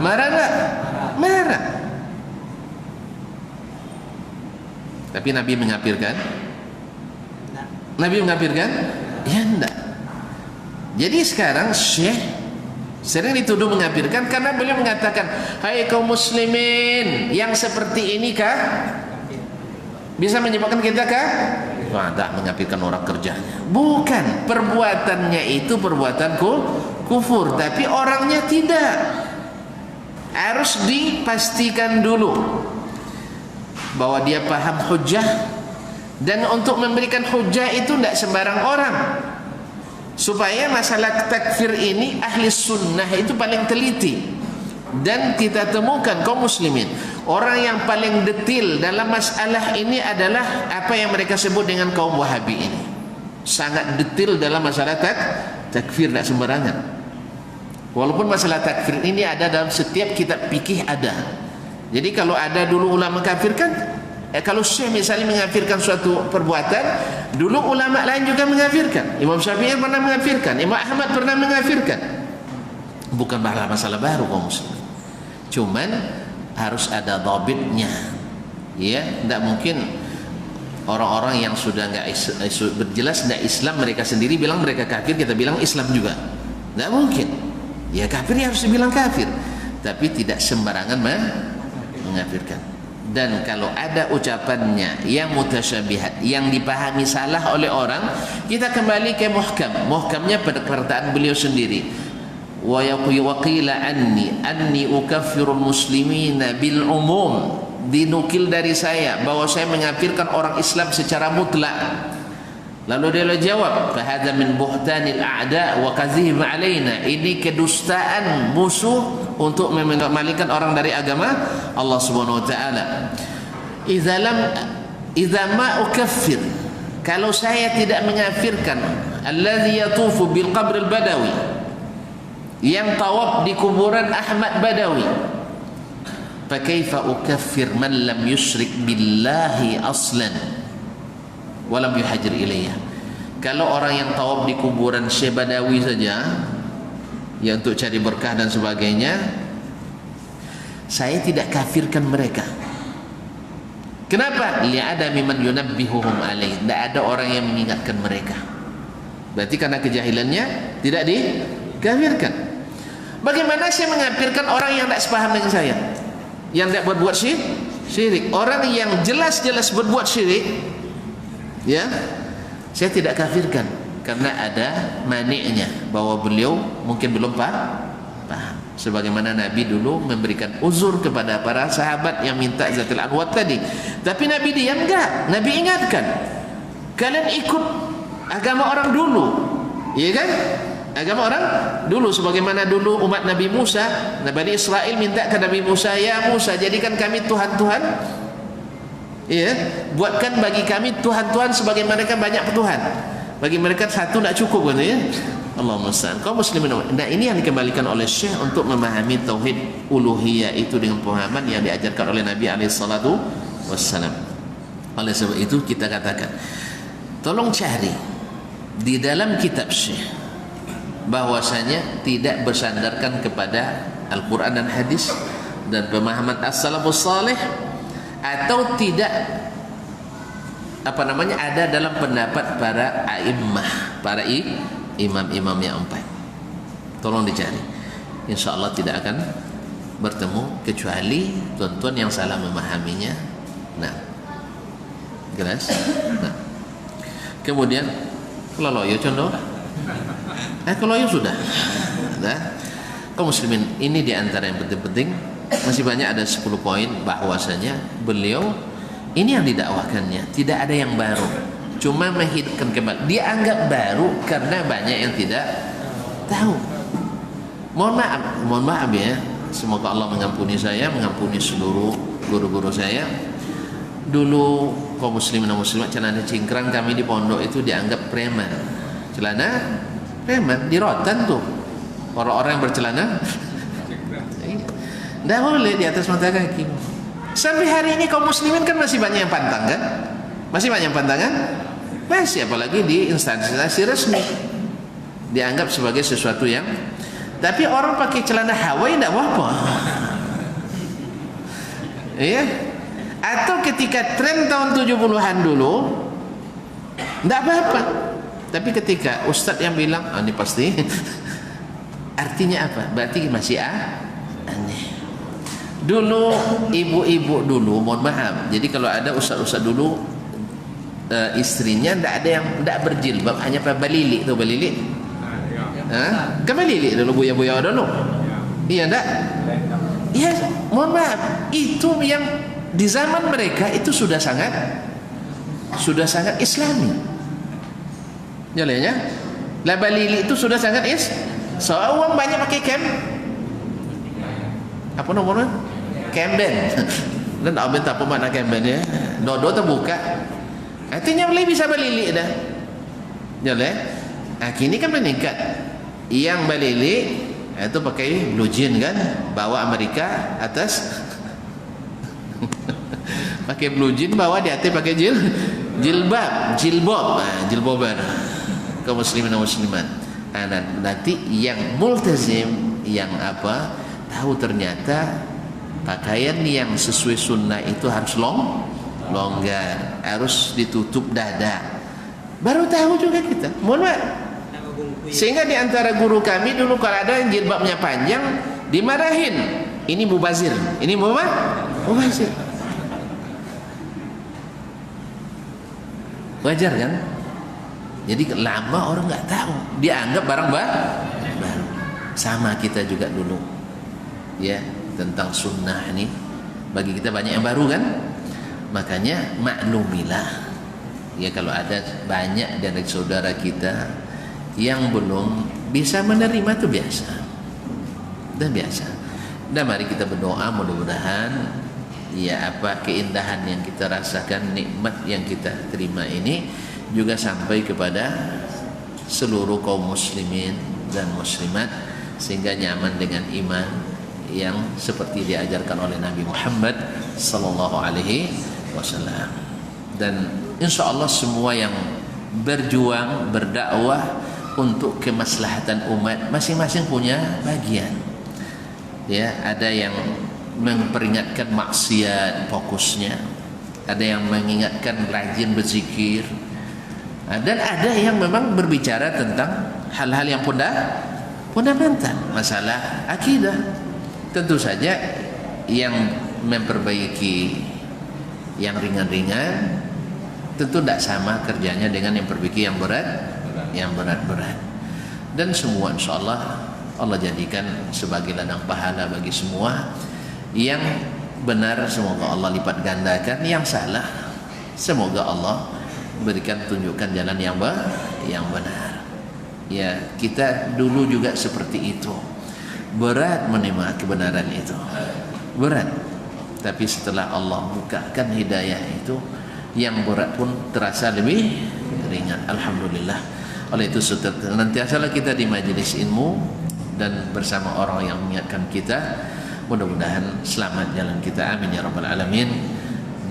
Speaker 1: Marah enggak? Marah. Tapi Nabi mengkafirkan? Nabi mengkafirkan? Ya enggak. Jadi sekarang Syekh sering dituduh mengkafirkan karena beliau mengatakan, hai kaum muslimin, yang seperti ini kah bisa menyebabkan kita kah? Wah, tak mengkafirkan orang kerjanya. Bukan, perbuatannya itu perbuatan kufur, tapi orangnya tidak. Harus dipastikan dulu bahwa dia paham hujjah, dan untuk memberikan hujjah itu tidak sembarang orang. Supaya masalah takfir ini ahli sunnah itu paling teliti. Dan kita temukan kaum muslimin, orang yang paling detil dalam masalah ini adalah apa yang mereka sebut dengan kaum Wahabi ini. Sangat detil dalam masalah takfir, tidak sembarangan. Walaupun masalah takfir ini ada dalam setiap kitab fikih ada. Jadi kalau ada dulu ulama kafirkan, kalau Syekh misalnya mengkafirkan suatu perbuatan, dulu ulama lain juga mengkafirkan. Imam Syafi'i pernah mengkafirkan, Imam Ahmad pernah mengkafirkan. Bukan masalah baru kaum muslimin. Cuman harus ada dhabitnya. Ya, tidak mungkin orang-orang yang sudah enggak berjelas tidak Islam mereka sendiri bilang mereka kafir, kita bilang Islam juga. Tidak mungkin. Ya kafir ya harus dibilang kafir, tapi tidak sembarangan mengkafirkan. Dan kalau ada ucapannya yang mutasyabihat, yang dipahami salah oleh orang, kita kembali ke muhkam. Muhkamnya pada perkataan beliau sendiri. Wa qila anni ukaffirul muslimina bil umum, dinukil dari saya bahwa saya mengkafirkan orang Islam secara mutlak. Lalu dia jawab, fa hadza min buhtanil a'da wa kadzhib alaina, ini kedustaan musuh untuk memalingkan orang dari agama Allah Subhanahu wa taala. Idza ma ukaffir, kalau saya tidak mengkafirkan allazi yatufu bil qabr al badawi, yang tawaf di kuburan Ahmad Badawi, fa kaifa ukaffir man lam yusyrik billahi aslan wa lam yuhajir ilayya. Kalau orang yang tawaf di kuburan Syekh Badawi saja ya untuk cari berkah dan sebagainya, saya tidak kafirkan mereka. Kenapa? Li'adami man yunabbihuhum alaih, tidak ada orang yang mengingatkan mereka. Berarti karena kejahilannya tidak dikafirkan. Bagaimana saya mengkafirkan orang yang tidak sepaham dengan saya, yang tidak berbuat syirik? Orang yang jelas-jelas berbuat syirik, ya, saya tidak kafirkan karena ada maniknya, bahwa beliau mungkin belum paham. Sebagaimana Nabi dulu memberikan uzur kepada para sahabat yang minta zatul anwat tadi, tapi Nabi diam enggak. Nabi ingatkan, kalian ikut agama orang dulu, iya kan? Agama orang dulu, sebagaimana dulu umat Nabi Musa, Bani Israel minta ke Nabi Musa, ya Musa, jadikan kami Tuhan-Tuhan, ya, buatkan bagi kami Tuhan-Tuhan sebagaimana mereka banyak Tuhan. Bagi mereka satu tidak cukup kan ya. Allahumma musta'an. Kaum muslimin. Nah, ini yang dikembalikan oleh Syekh untuk memahami tauhid uluhiyah itu dengan pemahaman yang diajarkan oleh Nabi alaihi salatu wassalam. Oleh sebab itu kita katakan, tolong cari di dalam kitab Syekh bahwasanya tidak bersandarkan kepada Al-Quran dan hadis dan pemahaman as-salafus salih, atau tidak ada dalam pendapat para a'immah, para imam-imam yang empat. Tolong dicari. Insya Allah tidak akan bertemu kecuali tuan-tuan yang salah memahaminya. Nah, jelas. Nah, kemudian kalau loyo contoh, kalau loyo sudah. Nah, kaum muslimin, ini diantara yang penting-penting. Masih banyak, ada 10 poin bahwasanya beliau ini yang didakwahkannya, tidak ada yang baru, cuma menghidupkan kembali. Dia baru karena banyak yang tidak tahu. Mohon maaf ya. Semoga Allah mengampuni saya, mengampuni seluruh guru-guru saya. Dulu kaum muslimin dan muslimat celana cingkrang kami di pondok itu dianggap preman. Celana preman di rotan tuh. Orang-orang yang bercelana tidak boleh di atas mata kaki. Sampai hari ini kaum muslimin kan masih banyak yang pantang kan? Masih banyak yang pantang kan? Masih, apalagi di instansi resmi dianggap sebagai sesuatu yang, tapi orang pakai celana Hawaii tidak apa-apa. Iya. Atau ketika tren tahun 70-an dulu tidak apa-apa. Tapi ketika ustadz yang bilang, ini pasti artinya apa? Berarti masih aneh. Dulu ibu-ibu dulu, mohon maaf. Jadi kalau ada ustaz-ustaz dulu istrinya tidak ada yang tidak berjilbab, hanya pakai balili tuh, balili. Kan balili dulu, buya-buya dulu. Iya enggak? Iya, mohon maaf. Itu yang di zaman mereka itu sudah sangat Islami. Jalannya, lah balili itu sudah sangat Soalnya banyak pakai apa nomornya? Kemben. Dan tak bentar apa makna kemben ya? Dodo terbuka. Artinya boleh bisa balili dah. Jalan. Kini kan meningkat. Yang balili itu pakai blue jean kan, bawa Amerika atas. Pakai blue jean, bawa di atas pakai jilbab. Jilbaban. Kaum muslimin dan muslimat. Nanti yang multazim, yang tahu ternyata pakaian yang sesuai sunnah itu harus longgar, harus ditutup dada. Baru tahu juga kita. Mohon maaf. Sehingga di antara guru kami dulu kalau ada yang jilbabnya panjang dimarahin. Ini mubazir. Ini mubazir. Wajar kan? Jadi lama orang nggak tahu, dianggap barang baru. Sama kita juga dulu. Ya, tentang sunnah ini bagi kita banyak yang baru kan, makanya maklumilah ya kalau ada banyak dari saudara kita yang belum bisa menerima itu biasa dan mari kita berdoa mudah-mudahan ya keindahan yang kita rasakan, nikmat yang kita terima ini juga sampai kepada seluruh kaum muslimin dan muslimat sehingga nyaman dengan iman yang seperti diajarkan oleh Nabi Muhammad sallallahu alaihi wasallam. Dan insya Allah semua yang berjuang berdakwah untuk kemaslahatan umat masing-masing punya bagian. Ya, ada yang memperingatkan maksiat fokusnya, ada yang mengingatkan rajin berzikir, dan ada yang memang berbicara tentang hal-hal yang fundamental, masalah akidah. Tentu saja yang memperbaiki yang ringan-ringan tentu tidak sama kerjanya dengan yang perbaiki yang berat-berat. Dan semua insyaAllah Allah jadikan sebagai ladang pahala bagi semua. Yang benar semoga Allah lipat gandakan, yang salah semoga Allah berikan tunjukkan jalan yang benar. Ya, kita dulu juga seperti itu. Berat menerima kebenaran itu, berat. Tapi setelah Allah bukakan hidayah itu, yang berat pun terasa lebih ringan. Alhamdulillah. Oleh itu senantiasalah kita di majelis ilmu dan bersama orang yang mengingatkan kita. Mudah-mudahan selamat jalan kita, amin ya rabbal alamin.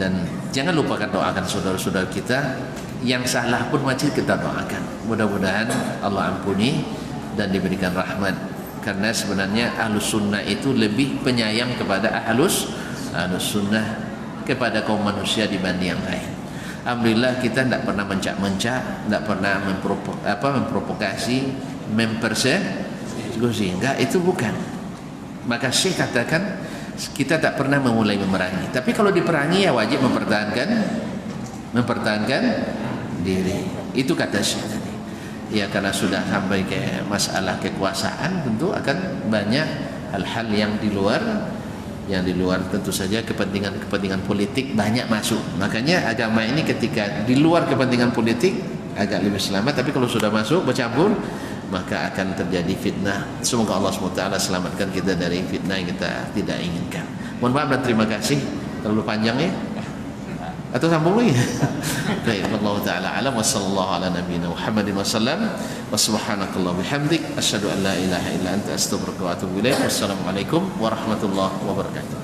Speaker 1: Dan jangan lupakan doakan saudara-saudara kita yang salah pun wajib kita doakan. Mudah-mudahan Allah ampuni dan diberikan rahmat. Karena sebenarnya ahlus sunnah itu lebih penyayang kepada ahlus sunnah kepada kaum manusia dibanding yang lain. Alhamdulillah kita tidak pernah mencak-mencak, tidak pernah memprovokasi, mempersekusi. Enggak, itu bukan. Maka Syekh katakan kita tak pernah memulai memerangi. Tapi kalau diperangi ya wajib mempertahankan diri. Itu kata Syekh tadi. Ya karena sudah sampai ke masalah kekuasaan, tentu akan banyak hal-hal yang di luar tentu saja kepentingan politik banyak masuk. Makanya agama ini ketika di luar kepentingan politik agak lebih selamat, tapi kalau sudah masuk bercampur maka akan terjadi fitnah. Semoga Allah SWT selamatkan kita dari fitnah yang kita tidak inginkan. Mohon maaf dan terima kasih terlalu panjang ya. Atau sambung lagi? Baik, wallahu taala alam wa sallallahu ala nabiyyina Muhammadin wa sallam wa subhanakallah bihamdik asyhadu an la ilaha illa anta astaghfiruka wa atubu ilaik. Wassalamualaikum warahmatullahi wabarakatuh.